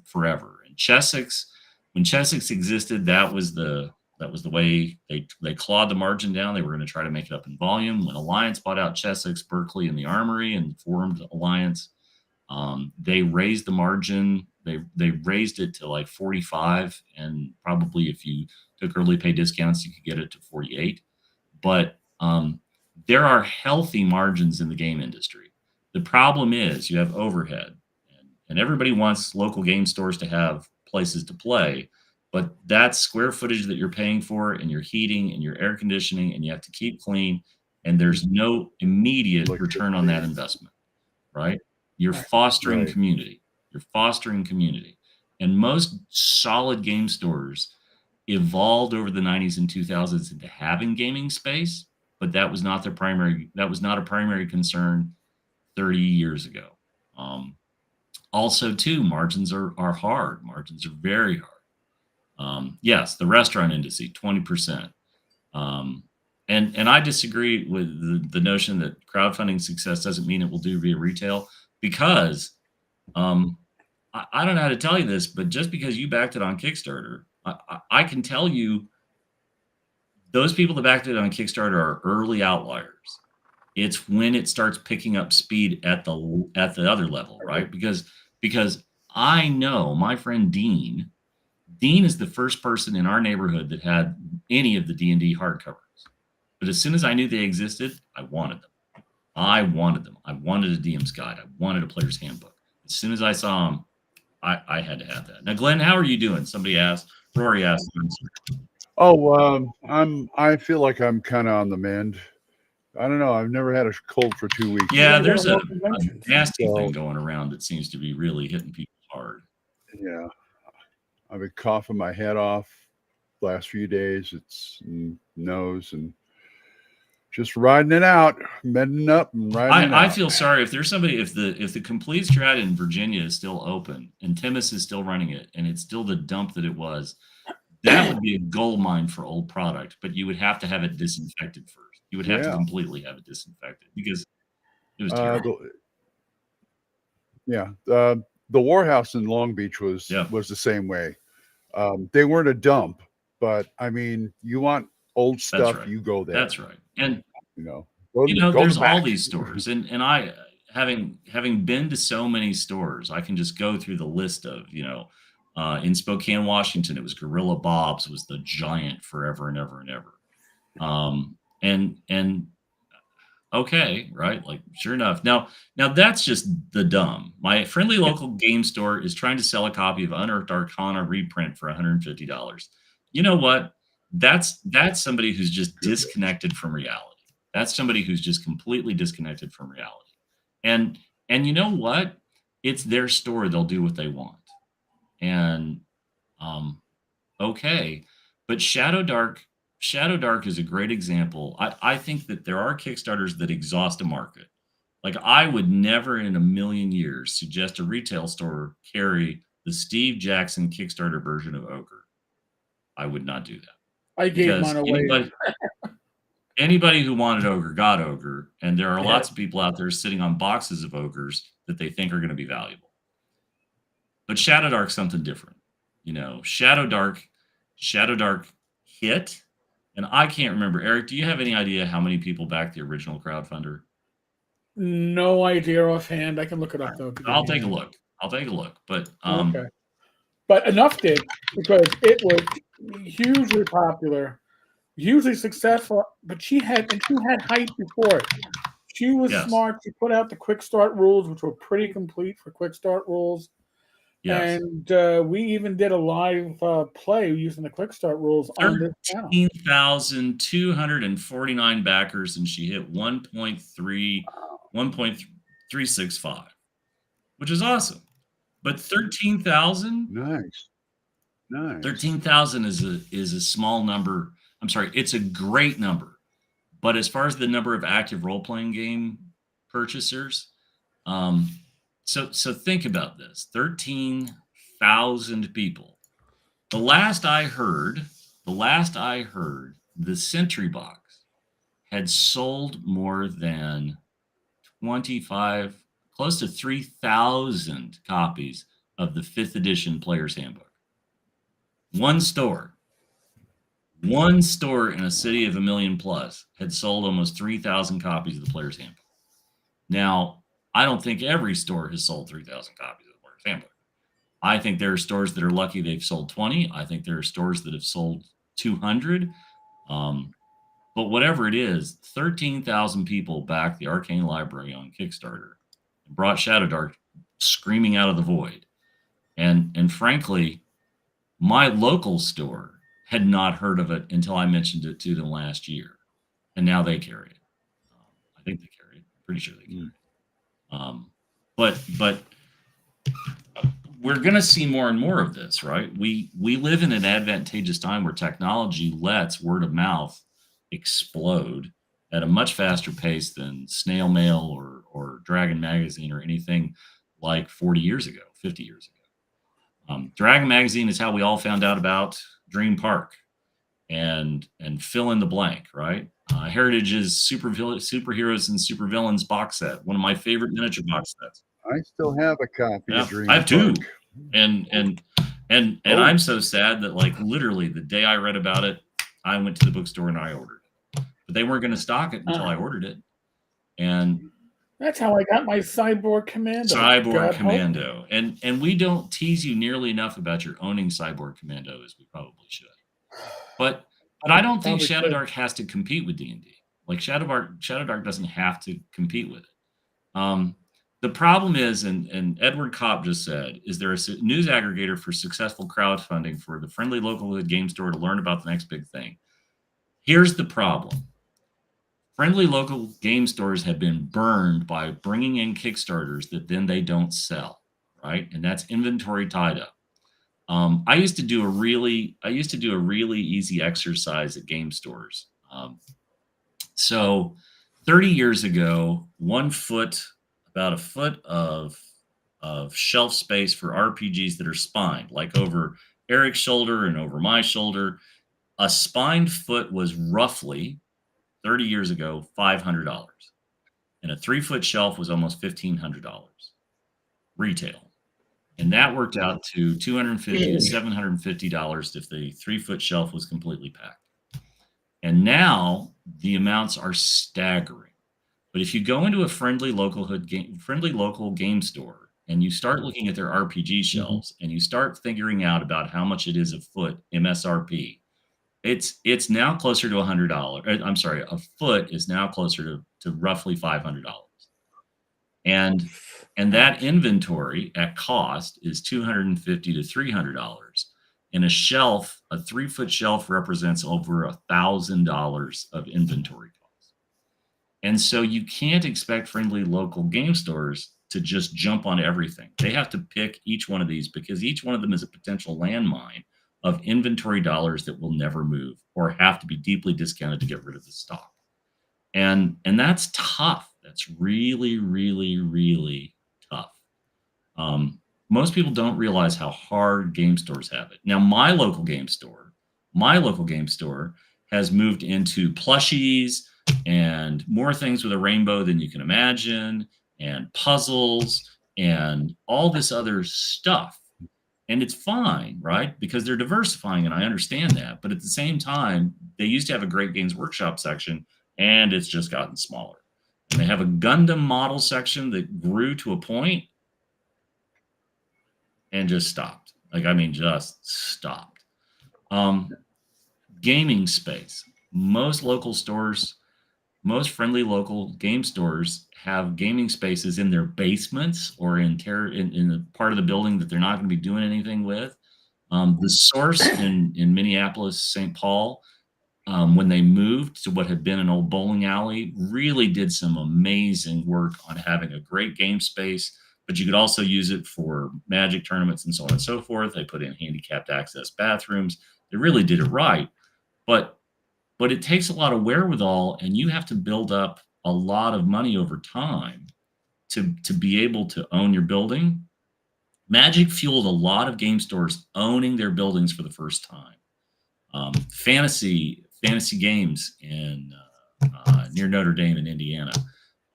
Speaker 3: forever. And Chessex, when Chessex existed, that was the way they clawed the margin down. They were going to try to make it up in volume. When Alliance bought out Chessex, Berkeley, and the Armory and formed Alliance, they raised the margin. They raised it to like 45, and probably if you took early pay discounts, you could get it to 48. But there are healthy margins in the game industry. The problem is you have overhead, and everybody wants local game stores to have places to play. But that's square footage that you're paying for, and your heating and your air conditioning, and you have to keep clean. And there's no immediate return on that investment, right? You're fostering community. You're fostering community. And most solid game stores evolved over the 90s and 2000s into having gaming space, but that was not a primary concern 30 years ago. Also, too, margins are hard. Margins are very hard. Yes, the restaurant industry, 20%. And I disagree with the notion that crowdfunding success doesn't mean it will do via retail, because I don't know how to tell you this, but just because you backed it on Kickstarter, I can tell you those people that backed it on Kickstarter are early outliers. It's when it starts picking up speed at the other level, right? Because I know my friend Dean is the first person in our neighborhood that had any of the D&D hardcovers. But as soon as I knew they existed, I wanted them. I wanted a DM's guide. I wanted a player's handbook. As soon as I saw them, I had to have that. Now, Glenn, how are you doing? Somebody asked. Rory asked.
Speaker 2: Oh, I feel like I'm kind of on the mend. I don't know. I've never had a cold for 2 weeks.
Speaker 3: Yeah, there's a nasty thing going around that seems to be really hitting people hard.
Speaker 2: Yeah. I've been coughing my head off last few days. It's nose and just riding it out, mending up and riding it out.
Speaker 3: I feel sorry if there's somebody, if the Complete Strat in Virginia is still open and Timus is still running it and it's still the dump that it was, that would be a gold mine for old product, but you would have to have it disinfected first. You would have to completely have it disinfected because it was terrible.
Speaker 2: The Warhouse in Long Beach was the same way. They weren't a dump, but I mean, you want old stuff, you go there.
Speaker 3: That's right. And
Speaker 2: go
Speaker 3: there's all these stores, and I having been to so many stores, I can just go through the list of in Spokane, Washington, it was Gorilla Bob's was the giant forever and ever and ever. And okay, right? Like, sure enough. Now that's just the dumb. My friendly local game store is trying to sell a copy of Unearthed Arcana reprint for $150. You know what? That's somebody who's just disconnected from reality. That's somebody who's just completely disconnected from reality. And you know what? It's their store. They'll do what they want. And okay, but Shadow Dark is a great example. I think that there are Kickstarters that exhaust a market. Like, I would never in a million years suggest a retail store carry the Steve Jackson Kickstarter version of Ogre. I would not do that.
Speaker 1: I gave mine away.
Speaker 3: Anybody who wanted Ogre got Ogre, and there are lots of people out there sitting on boxes of Ogres that they think are going to be valuable. But Shadow Dark's something different. Shadow Dark hit, and I can't remember. Eric, do you have any idea how many people backed the original crowdfunder?
Speaker 1: No idea offhand. I can look it up though.
Speaker 3: I'll take a look. But
Speaker 1: okay. But enough did, because it was hugely popular, hugely successful. But she had hype before it. She was smart. She put out the quick start rules, which were pretty complete for quick start rules. Yes. And we even did a live play using the quick start rules on this channel.
Speaker 3: 13,249 backers, and she hit 1.365, which is awesome. But 13,000,
Speaker 2: nice.
Speaker 3: 13,000 is a small number. I'm sorry, it's a great number. But as far as the number of active role-playing game purchasers, so think about this: 13,000 people. The last I heard, the Sentry Box had sold more than 25, close to 3,000 copies of the 5th edition Player's Handbook. One store in a city of 1 million plus had sold almost 3,000 copies of the Player's Handbook. Now, I don't think every store has sold 3,000 copies of the Player's Handbook. I think there are stores that are lucky they've sold 20. I think there are stores that have sold 200. But whatever it is, 13,000 people backed the Arcane Library on Kickstarter and brought Shadow Dark screaming out of the void. And frankly, my local store had not heard of it until I mentioned it to them last year. And now they carry it. I think they carry it. I'm pretty sure they carry it. But we're going to see more and more of this, right? We live in an advantageous time where technology lets word of mouth explode at a much faster pace than snail mail or Dragon Magazine or anything like 40 years ago, 50 years ago. Dragon Magazine is how we all found out about Dream Park and fill in the blank, right? Heritage's Superheroes and Supervillains box set, one of my favorite miniature box sets.
Speaker 2: I still have a copy of Dream
Speaker 3: I have two.
Speaker 2: Park.
Speaker 3: And I'm so sad that, like, literally the day I read about it, I went to the bookstore and I ordered it. But they weren't going to stock it until I ordered it. And
Speaker 1: that's how I got my Cyborg Commando.
Speaker 3: Cyborg Commando. And we don't tease you nearly enough about your owning Cyborg Commando as we probably should. But I don't think Shadow Dark has to compete with D&D. Like Shadow Dark doesn't have to compete with it. The problem is, and Edward Kopp just said, is there a news aggregator for successful crowdfunding for the friendly local game store to learn about the next big thing? Here's the problem. Friendly local game stores have been burned by bringing in Kickstarters that then they don't sell, right? And that's inventory tied up. I used to do a really easy exercise at game stores. So 30 years ago, about a foot of shelf space for RPGs that are spined, like over Eric's shoulder and over my shoulder. A spined foot was roughly 30 years ago, $500. And a 3-foot shelf was almost $1,500 retail. And that worked out to $250 to $750 if the 3-foot shelf was completely packed. And now the amounts are staggering. But if you go into a friendly local game store and you start looking at their RPG shelves and you start figuring out about how much it is a foot MSRP, it's now closer to $100. I'm sorry, a foot is now closer to roughly $500. And that inventory at cost is $250 to $300. And a 3-foot shelf represents over $1,000 of inventory cost. And so you can't expect friendly local game stores to just jump on everything. They have to pick each one of these because each one of them is a potential landmine of inventory dollars that will never move or have to be deeply discounted to get rid of the stock. And that's tough. That's really, really, really tough. Most people don't realize how hard game stores have it. Now, my local game store has moved into plushies and more things with a rainbow than you can imagine, and puzzles and all this other stuff. And it's fine, right? Because they're diversifying, and I understand that. But at the same time, they used to have a Great Games Workshop section, and it's just gotten smaller. And they have a Gundam model section that grew to a point and just stopped. Just stopped. Gaming space. Most friendly local game stores have gaming spaces in their basements or in the part of the building that they're not going to be doing anything with. The Source in Minneapolis, St. Paul, when they moved to what had been an old bowling alley, really did some amazing work on having a great game space, but you could also use it for Magic tournaments and so on and so forth. They put in handicapped access bathrooms. They really did it right. But it takes a lot of wherewithal, and you have to build up a lot of money over time to be able to own your building. Magic fueled a lot of game stores owning their buildings for the first time. Fantasy games in near Notre Dame in Indiana.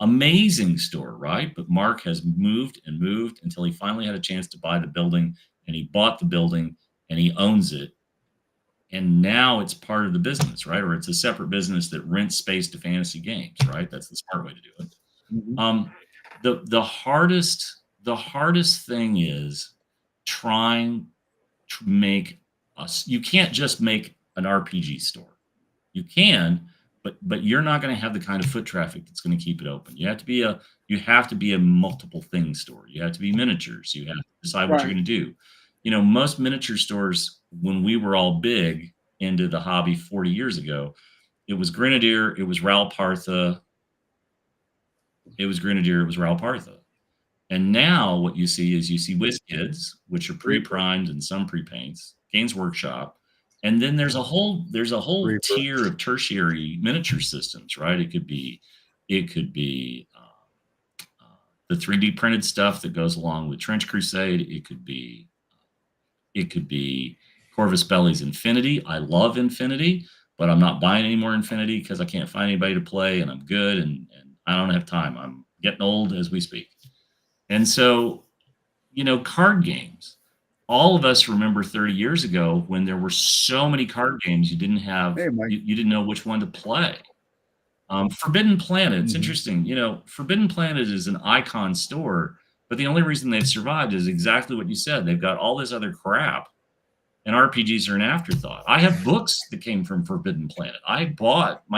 Speaker 3: Amazing store, right? But Mark has moved and moved until he finally had a chance to buy the building, and he bought the building and he owns it. And now it's part of the business, right? Or it's a separate business that rents space to fantasy games, right? That's the smart way to do it. Mm-hmm. The hardest thing is trying to make us. You can't just make an RPG store. You can, but you're not going to have the kind of foot traffic that's going to keep it open. You have to be a multiple things store. You have to be miniatures. You have to decide what you're going to do. Most miniature stores, when we were all big into the hobby 40 years ago, it was Grenadier, it was Ral Partha. And now what you see is WizKids, which are pre-primed and some pre-paints, Games Workshop, and then there's a whole
Speaker 2: Reaper.
Speaker 3: tier of tertiary miniature systems, right? It could be the 3D printed stuff that goes along with Trench Crusade. It could be Corvus Belli's Infinity. I love Infinity, but I'm not buying any more Infinity because I can't find anybody to play, and I'm good, and I don't have time. I'm getting old as we speak. And so, card games. All of us remember 30 years ago when there were so many card games you didn't have,
Speaker 2: Hey, Mike.
Speaker 3: you didn't know which one to play. Forbidden Planet, it's
Speaker 2: Mhm.
Speaker 3: interesting. Forbidden Planet is an icon store, but the only reason they've survived is exactly what you said. They've got all this other crap, and RPGs are an afterthought. I have books that came from Forbidden Planet. My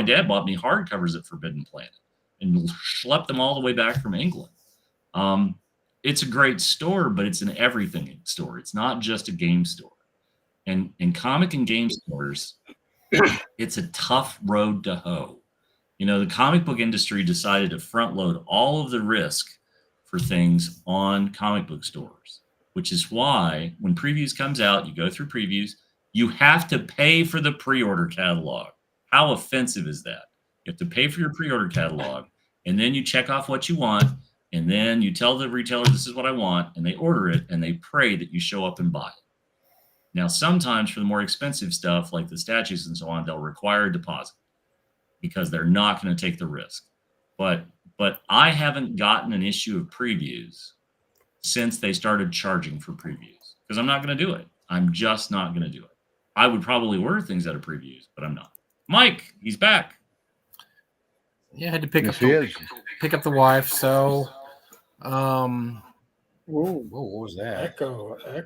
Speaker 3: dad bought me hardcovers at Forbidden Planet and schlepped them all the way back from England. It's a great store, but it's an everything store. It's not just a game store. And in comic and game stores, it's a tough road to hoe. The comic book industry decided to front load all of the risk for things on comic book stores, which is why when previews comes out, you go through previews, you have to pay for the pre-order catalog. How offensive is that? You have to pay for your pre-order catalog, and then you check off what you want, and then you tell the retailer, this is what I want, and they order it, and they pray that you show up and buy it. Now, sometimes for the more expensive stuff, like the statues and so on, they'll require a deposit because they're not going to take the risk. But I haven't gotten an issue of previews since they started charging for previews because I'm not going to do it. I'm just not going to do it. I would probably order things out of previews, but I'm not. Mike, he's back.
Speaker 4: Yeah, I had to pick
Speaker 2: Yes,
Speaker 4: pick up the wife. So,
Speaker 1: Whoa,
Speaker 4: what was that?
Speaker 1: echo.
Speaker 4: I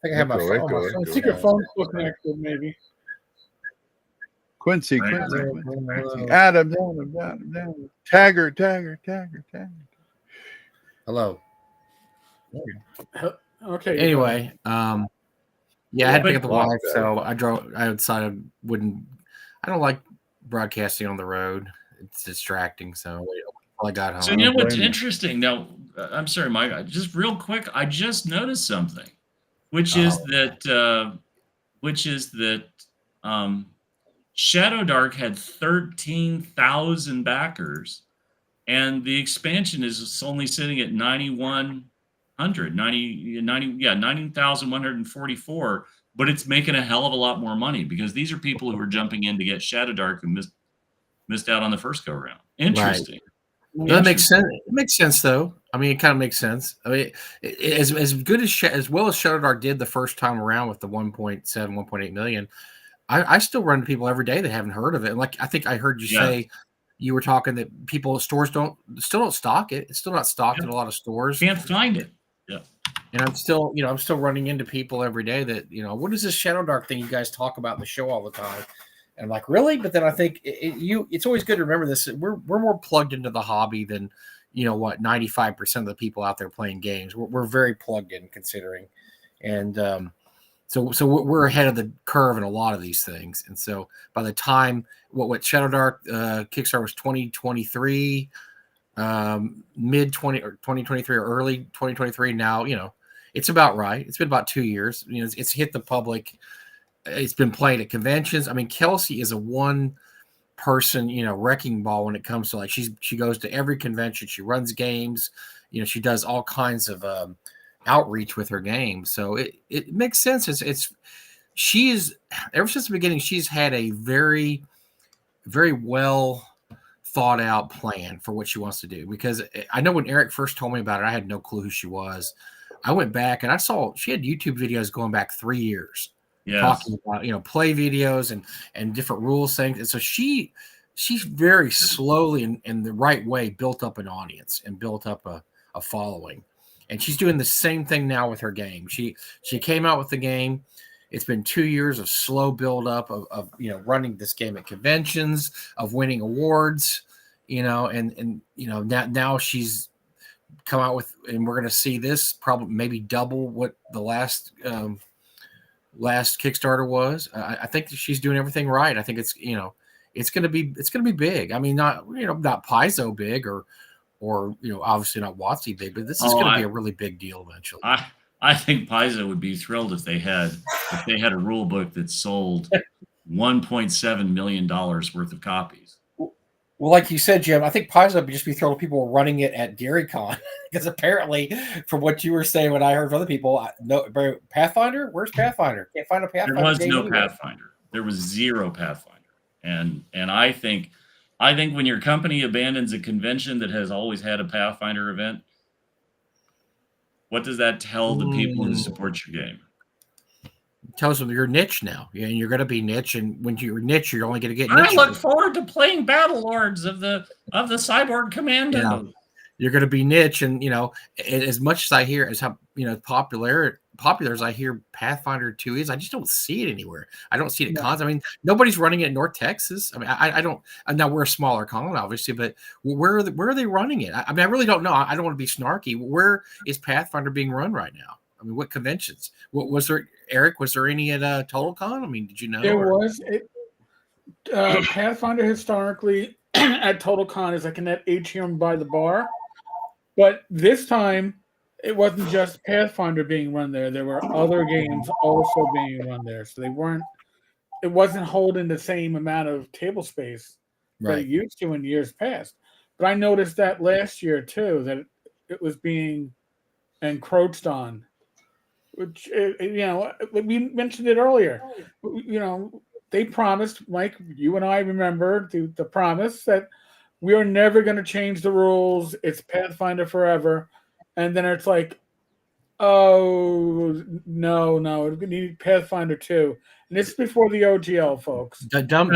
Speaker 4: think I have my
Speaker 2: Echo,
Speaker 4: phone.
Speaker 2: echo,
Speaker 1: I
Speaker 2: echo.
Speaker 1: think your phone's still connected, maybe.
Speaker 2: Quincy.
Speaker 3: Right.
Speaker 2: Adam. Tagger.
Speaker 4: Hello.
Speaker 1: Okay.
Speaker 4: Anyway, yeah, I had to pick up the
Speaker 2: Wow.
Speaker 4: wife, so I decided I don't like broadcasting on the road. It's distracting, so I got home.
Speaker 3: So you know what's interesting? Now, I'm sorry, Mike. Just real quick, I just noticed something, which is that Shadow Dark had 13,000 backers, and the expansion is only sitting at 90,144. But it's making a hell of a lot more money because these are people who are jumping in to get Shadow Dark who missed out on the first go round. Interesting.
Speaker 4: Right. That makes sense. It makes sense, though. I mean, it kind of makes sense. I mean, as good as well as Shadow Dark did the first time around with the 1.7, 1.8 million. I still run to people every day that haven't heard of it. And like I think I heard you say, you were talking that stores still don't stock it. It's still not stocked in a lot of stores.
Speaker 3: Can't find it. Yeah.
Speaker 4: And I'm still running into people every day that, what is this Shadow Dark thing you guys talk about in the show all the time? And I'm like, really? But then I think it's always good to remember this. We're more plugged into the hobby than, 95% of the people out there playing games. We're very plugged in considering. And, so we're ahead of the curve in a lot of these things. And so by the time what Shadow Dark Kickstarter was 2023, mid 2023 or early 2023. Now, it's about right. It's been about 2 years. It's hit the public. It's been played at conventions. I mean, Kelsey is a one person, wrecking ball when it comes to she goes to every convention. She runs games. She does all kinds of outreach with her game, so it makes sense. She is ever since the beginning. She's had a very, very well thought out plan for what she wants to do. Because I know when Eric first told me about it, I had no clue who she was. I went back and I saw she had YouTube videos going back 3 years, talking about play videos and different rules things. And so she's very slowly in the right way built up an audience and built up a following. And she's doing the same thing now with her game. She came out with the game. It's been 2 years of slow build up of running this game at conventions, of winning awards, and now she's come out with, and we're going to see this probably maybe double what the last Kickstarter was. I think that she's doing everything right. I think it's going to be big. I mean, not Paizo big or or obviously not WotC big, but this is going to be a really big deal eventually.
Speaker 3: I think Paizo would be thrilled if they had a rule book that sold $1.7 million worth of copies.
Speaker 4: Well, like you said, Jim, I think Paizo would just be thrilled if people were running it at GaryCon, because apparently, from what you were saying, what I heard from other people, Pathfinder, where's Pathfinder? Can't find a Pathfinder.
Speaker 3: There was no Pathfinder. There was zero Pathfinder, and I think when your company abandons a convention that has always had a Pathfinder event, what does that tell the people who support your game?
Speaker 4: It tells them you're niche now, and you're going to be niche. And when you're niche, you're only going to get
Speaker 3: I
Speaker 4: niche.
Speaker 3: look forward to playing Battle Lords of the Cyborg Commando.
Speaker 4: Yeah. You're going to be niche, and as much as I hear as how popular as I hear Pathfinder 2 is, I just don't see it anywhere. I don't see it at cons. I mean, nobody's running it in North Texas. I mean, I don't. Now we're a smaller con, obviously, but where are they running it? I mean, I really don't know. I don't want to be snarky. Where is Pathfinder being run right now? I mean, what conventions? What was there, Eric? Was there any at TotalCon? I mean, did you know?
Speaker 1: There was. Pathfinder historically at TotalCon is like in that atrium by the bar, but this time it wasn't just Pathfinder being run there. There were other games also being run there, so it wasn't holding the same amount of table space that it used to in years past. But I noticed that last year too, that it was being encroached on. Which we mentioned it earlier. They promised, Mike. You and I remember the promise that we are never going to change the rules. It's Pathfinder forever, and then it's like, oh no, we need Pathfinder 2, and this is before the OGL, folks.
Speaker 3: Pathfinder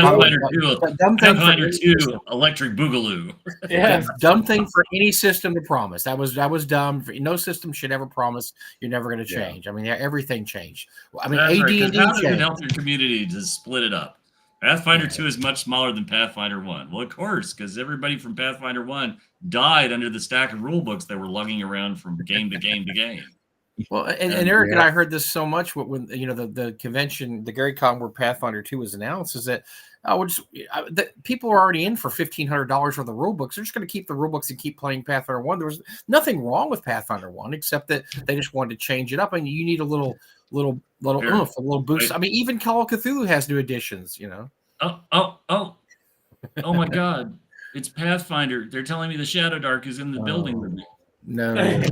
Speaker 3: 2, Electric Boogaloo.
Speaker 4: Yeah, dumb thing for any system to promise. That was dumb. No system should ever promise you're never going to change. I mean, everything changed. I mean, AD&D
Speaker 3: changed. How does it help your community to split it up? Pathfinder 2 is much smaller than Pathfinder 1. Well, of course, because everybody from Pathfinder 1 died under the stack of rule books that were lugging around from game to game to game.
Speaker 4: Well, and Eric and I heard this so much when the convention, the GaryCon where Pathfinder 2 was announced, is that people are already in for $1,500 worth of rule books. They're just going to keep the rule books and keep playing Pathfinder 1. There was nothing wrong with Pathfinder 1 except that they just wanted to change it up. I mean, you need a little oomph, a little boost. Wait. I mean, even Call of Cthulhu has new additions.
Speaker 3: Oh my God! It's Pathfinder. They're telling me the Shadow Dark is in the building with me.
Speaker 4: No.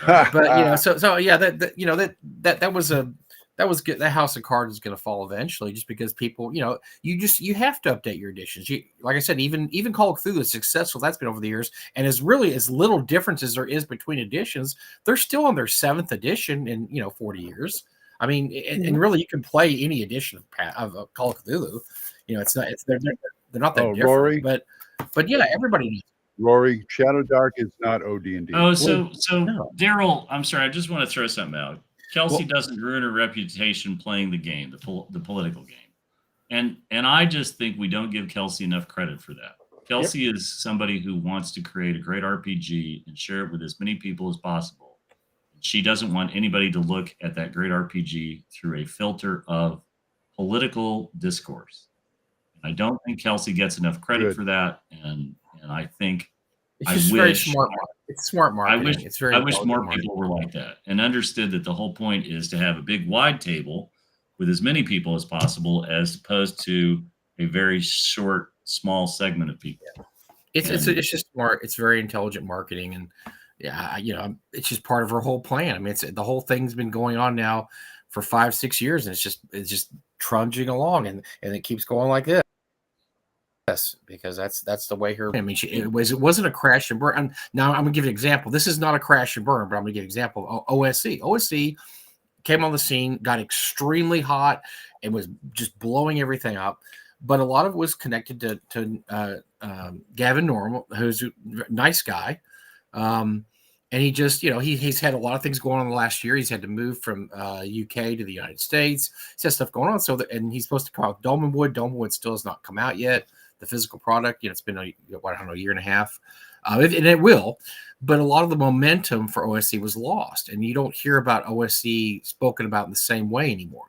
Speaker 4: But so yeah, that was good. That House of Cards is going to fall eventually, just because people, you have to update your editions. Like I said, even Call of Cthulhu is successful. That's been over the years, and as little difference as there is between editions, they're still on their 7th edition in 40 years. I mean, and really, you can play any edition of Call of Cthulhu. They're not that different.
Speaker 2: Rory,
Speaker 4: but yeah, everybody knows.
Speaker 2: Rory, Shadow Dark is not OD&D.
Speaker 3: Oh, so Daryl, I'm sorry, I just want to throw something out. Kelsey doesn't ruin her reputation playing the game, the political game, and I just think we don't give Kelsey enough credit for that. Kelsey is somebody who wants to create a great RPG and share it with as many people as possible. She doesn't want anybody to look at that great RPG through a filter of political discourse. And I don't think Kelsey gets enough credit for that, and I think
Speaker 4: it's very smart. It's smart marketing.
Speaker 3: I wish more people were like that and understood that the whole point is to have a big wide table with as many people as possible, as opposed to a very short, small segment of people.
Speaker 4: It's just smart. It's very intelligent marketing, and it's just part of her whole plan. I mean, the whole thing's been going on now for 5-6 years, and it's just trudging along, and it keeps going like this. Because that's the way her. I mean, it wasn't a crash and burn. Now I'm gonna give an example. This is not a crash and burn, but I'm gonna give an example. OSC. OSC came on the scene, got extremely hot, and was just blowing everything up. But a lot of it was connected to Gavin Normal, who's a nice guy, and he just he's had a lot of things going on the last year. He's had to move from UK to the United States. He's had stuff going on. And he's supposed to come out with Dolmenwood. Dolmenwood still has not come out yet. The physical product, it's been a year and a half.
Speaker 5: and it will. But a lot of the momentum for OSC was lost, and you don't hear about OSC spoken about in the same way anymore.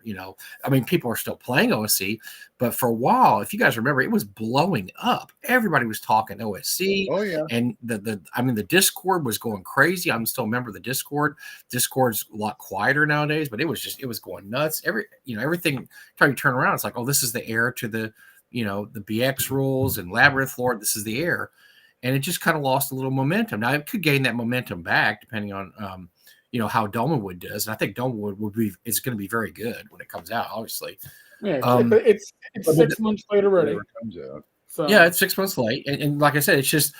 Speaker 5: I mean, people are still playing OSC, but for a while, if you guys remember, it was blowing up. Everybody was talking OSC.
Speaker 2: Oh yeah.
Speaker 5: And the Discord was going crazy. I'm still a member of the Discord. Discord's a lot quieter nowadays, but it was going nuts. Everything trying to turn around. It's like, oh, this is the heir to the BX rules and Labyrinth Lord. This is the heir. And it just kind of lost a little momentum. Now it could gain that momentum back depending on how Domawood does. And I think Domawood is going to be very good when it comes out, obviously.
Speaker 1: Yeah, it's 6 months late already.
Speaker 2: It comes out.
Speaker 5: So. Yeah, it's 6 months late, and like I said, it's just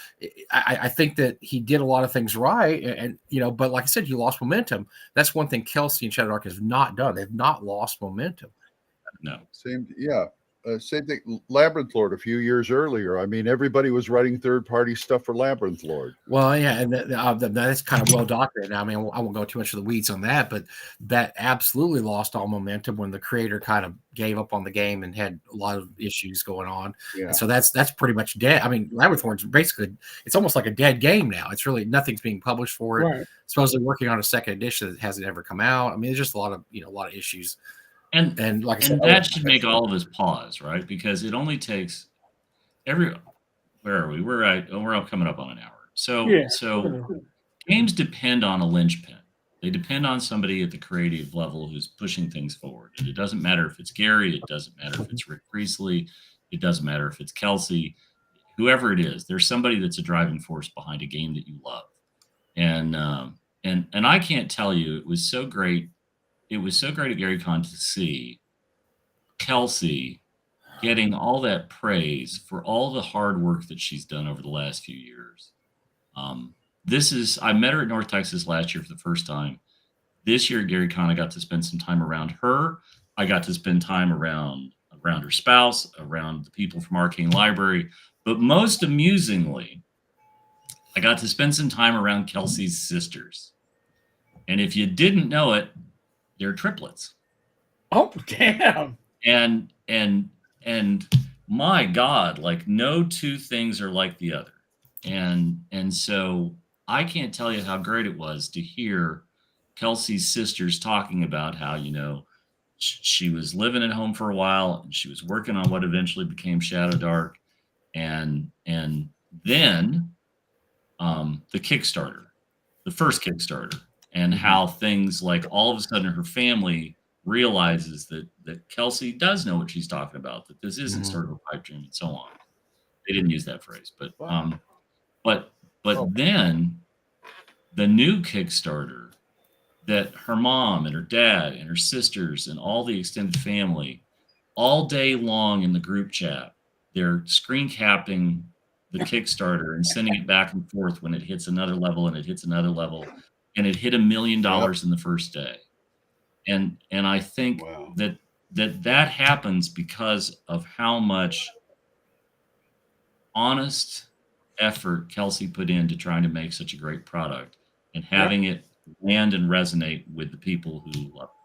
Speaker 5: I think that he did a lot of things right, and but like I said, you lost momentum. That's one thing Kelsey and Shadow Dark have not done. They've not lost momentum.
Speaker 3: No,
Speaker 2: same thing. Labyrinth Lord a few years earlier. I mean, everybody was writing third-party stuff for Labyrinth Lord.
Speaker 5: Well, yeah, and that's kind of well documented. I mean, I won't go too much of the weeds on that, but that absolutely lost all momentum when the creator kind of gave up on the game and had a lot of issues going on. Yeah. And so that's pretty much dead. I mean, Labyrinth Lord's basically, it's almost like a dead game now. It's really nothing's being published for it. Right. Supposedly working on a second edition that hasn't ever come out. I mean, there's just a lot of issues.
Speaker 3: And
Speaker 5: like I said,
Speaker 3: that should make all of us pause, right? Because it only takes where are we? We're all coming up on an hour. So games depend on a linchpin. They depend on somebody at the creative level who's pushing things forward. And it doesn't matter if it's Gary, it doesn't matter if it's Rick Priestley, it doesn't matter if it's Kelsey, whoever it is. There's somebody that's a driving force behind a game that you love. And I can't tell you, it was so great. It was so great at GaryCon to see Kelsey getting all that praise for all the hard work that she's done over the last few years. I met her at North Texas last year for the first time. This year at GaryCon, I got to spend some time around her. I got to spend time around her spouse, around the people from Arcane Library. But most amusingly, I got to spend some time around Kelsey's sisters. And if you didn't know it, they're triplets.
Speaker 1: Oh, damn.
Speaker 3: And my God, like no two things are like the other. And so I can't tell you how great it was to hear Kelsey's sisters talking about how, she was living at home for a while and she was working on what eventually became Shadow Dark. And then the Kickstarter, the first Kickstarter, and how things like all of a sudden her family realizes that Kelsey does know what she's talking about, that this isn't sort of a pipe dream and so on. They didn't use that phrase, but then the new Kickstarter that her mom and her dad and her sisters and all the extended family all day long in the group chat, they're screen capping the Kickstarter and sending it back and forth when it hits another level and it hits another level. And it hit $1 million in the first day. And I think that happens because of how much honest effort Kelsey put into trying to make such a great product and having it land and resonate with the people who love it.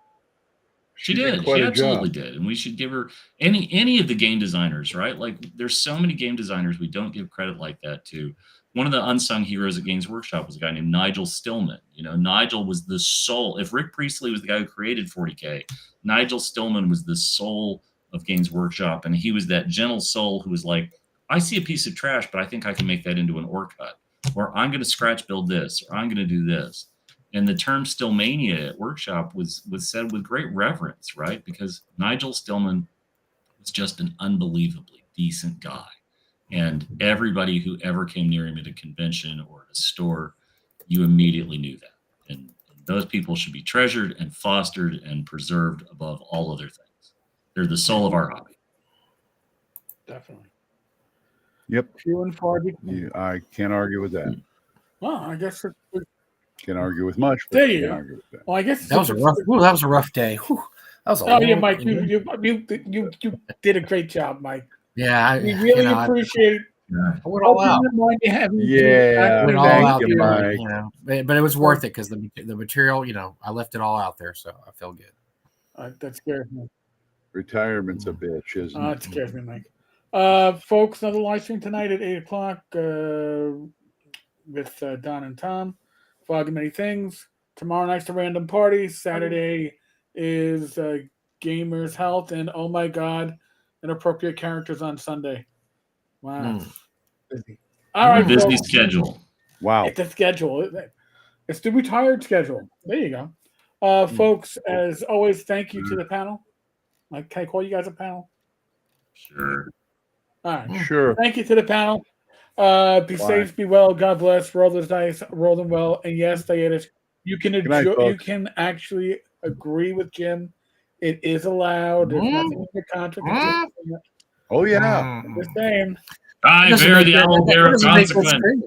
Speaker 3: She did. She absolutely did. And we should give her any of the game designers, right? Like there's so many game designers we don't give credit like that to. One of the unsung heroes at Games Workshop was a guy named Nigel Stillman. Nigel was the soul. If Rick Priestley was the guy who created 40K, Nigel Stillman was the soul of Games Workshop. And he was that gentle soul who was like, I see a piece of trash, but I think I can make that into an ore cut. Or I'm going to scratch build this, or I'm going to do this. And the term Stillmania at Workshop was said with great reverence, right? Because Nigel Stillman was just an unbelievably decent guy. And everybody who ever came near him at a convention or at a store, you immediately knew that. And those people should be treasured and fostered and preserved above all other things. They're the soul of our hobby.
Speaker 1: Definitely.
Speaker 2: Yep.
Speaker 1: Few and far.
Speaker 2: I can't argue with that.
Speaker 1: Well, I guess
Speaker 2: Can't argue with much. But
Speaker 1: there you
Speaker 2: can't
Speaker 1: go.
Speaker 2: argue with that.
Speaker 1: Well, I guess
Speaker 5: that was a rough. That was a rough day. Whew. That was a
Speaker 1: oh yeah,
Speaker 5: long
Speaker 1: Mike,
Speaker 5: day.
Speaker 1: you did a great job, Mike.
Speaker 5: Yeah,
Speaker 1: we really appreciate it.
Speaker 5: I went all out.
Speaker 2: Yeah,
Speaker 5: I went all
Speaker 2: thank
Speaker 5: out
Speaker 2: you,
Speaker 5: there,
Speaker 2: Mike.
Speaker 5: but it was worth it because the material, I left it all out there, so I feel good.
Speaker 1: That scares me.
Speaker 2: Retirement's a bitch, isn't it?
Speaker 1: It scares me, Mike. Folks, another live stream tonight at 8:00. with Don and Tom. Fog and many things. Tomorrow night's the random party. Saturday is Gamers Health, and oh my God, inappropriate characters on Sunday. Wow, busy. All right,
Speaker 3: Busy
Speaker 1: folks.
Speaker 3: schedule.
Speaker 2: Wow.
Speaker 1: It's the schedule. It's the retired schedule. There you go. Folks, as always, thank you to the panel. Like, can I call you guys a panel?
Speaker 3: Sure.
Speaker 1: All right.
Speaker 2: Sure.
Speaker 1: Thank you to the panel. Be safe, be well. God bless. Roll those dice, roll them well. And yes, Diana, you can
Speaker 2: Good night,
Speaker 1: you
Speaker 2: folks.
Speaker 1: can actually agree with Jim. It is allowed. There's nothing in the contract.
Speaker 2: Oh, yeah.
Speaker 1: Just saying.
Speaker 3: I
Speaker 5: Doesn't
Speaker 3: bear
Speaker 5: make
Speaker 3: the
Speaker 5: that-
Speaker 3: owl
Speaker 5: that
Speaker 3: bear of
Speaker 5: doesn't make that
Speaker 3: consequence.
Speaker 5: scream.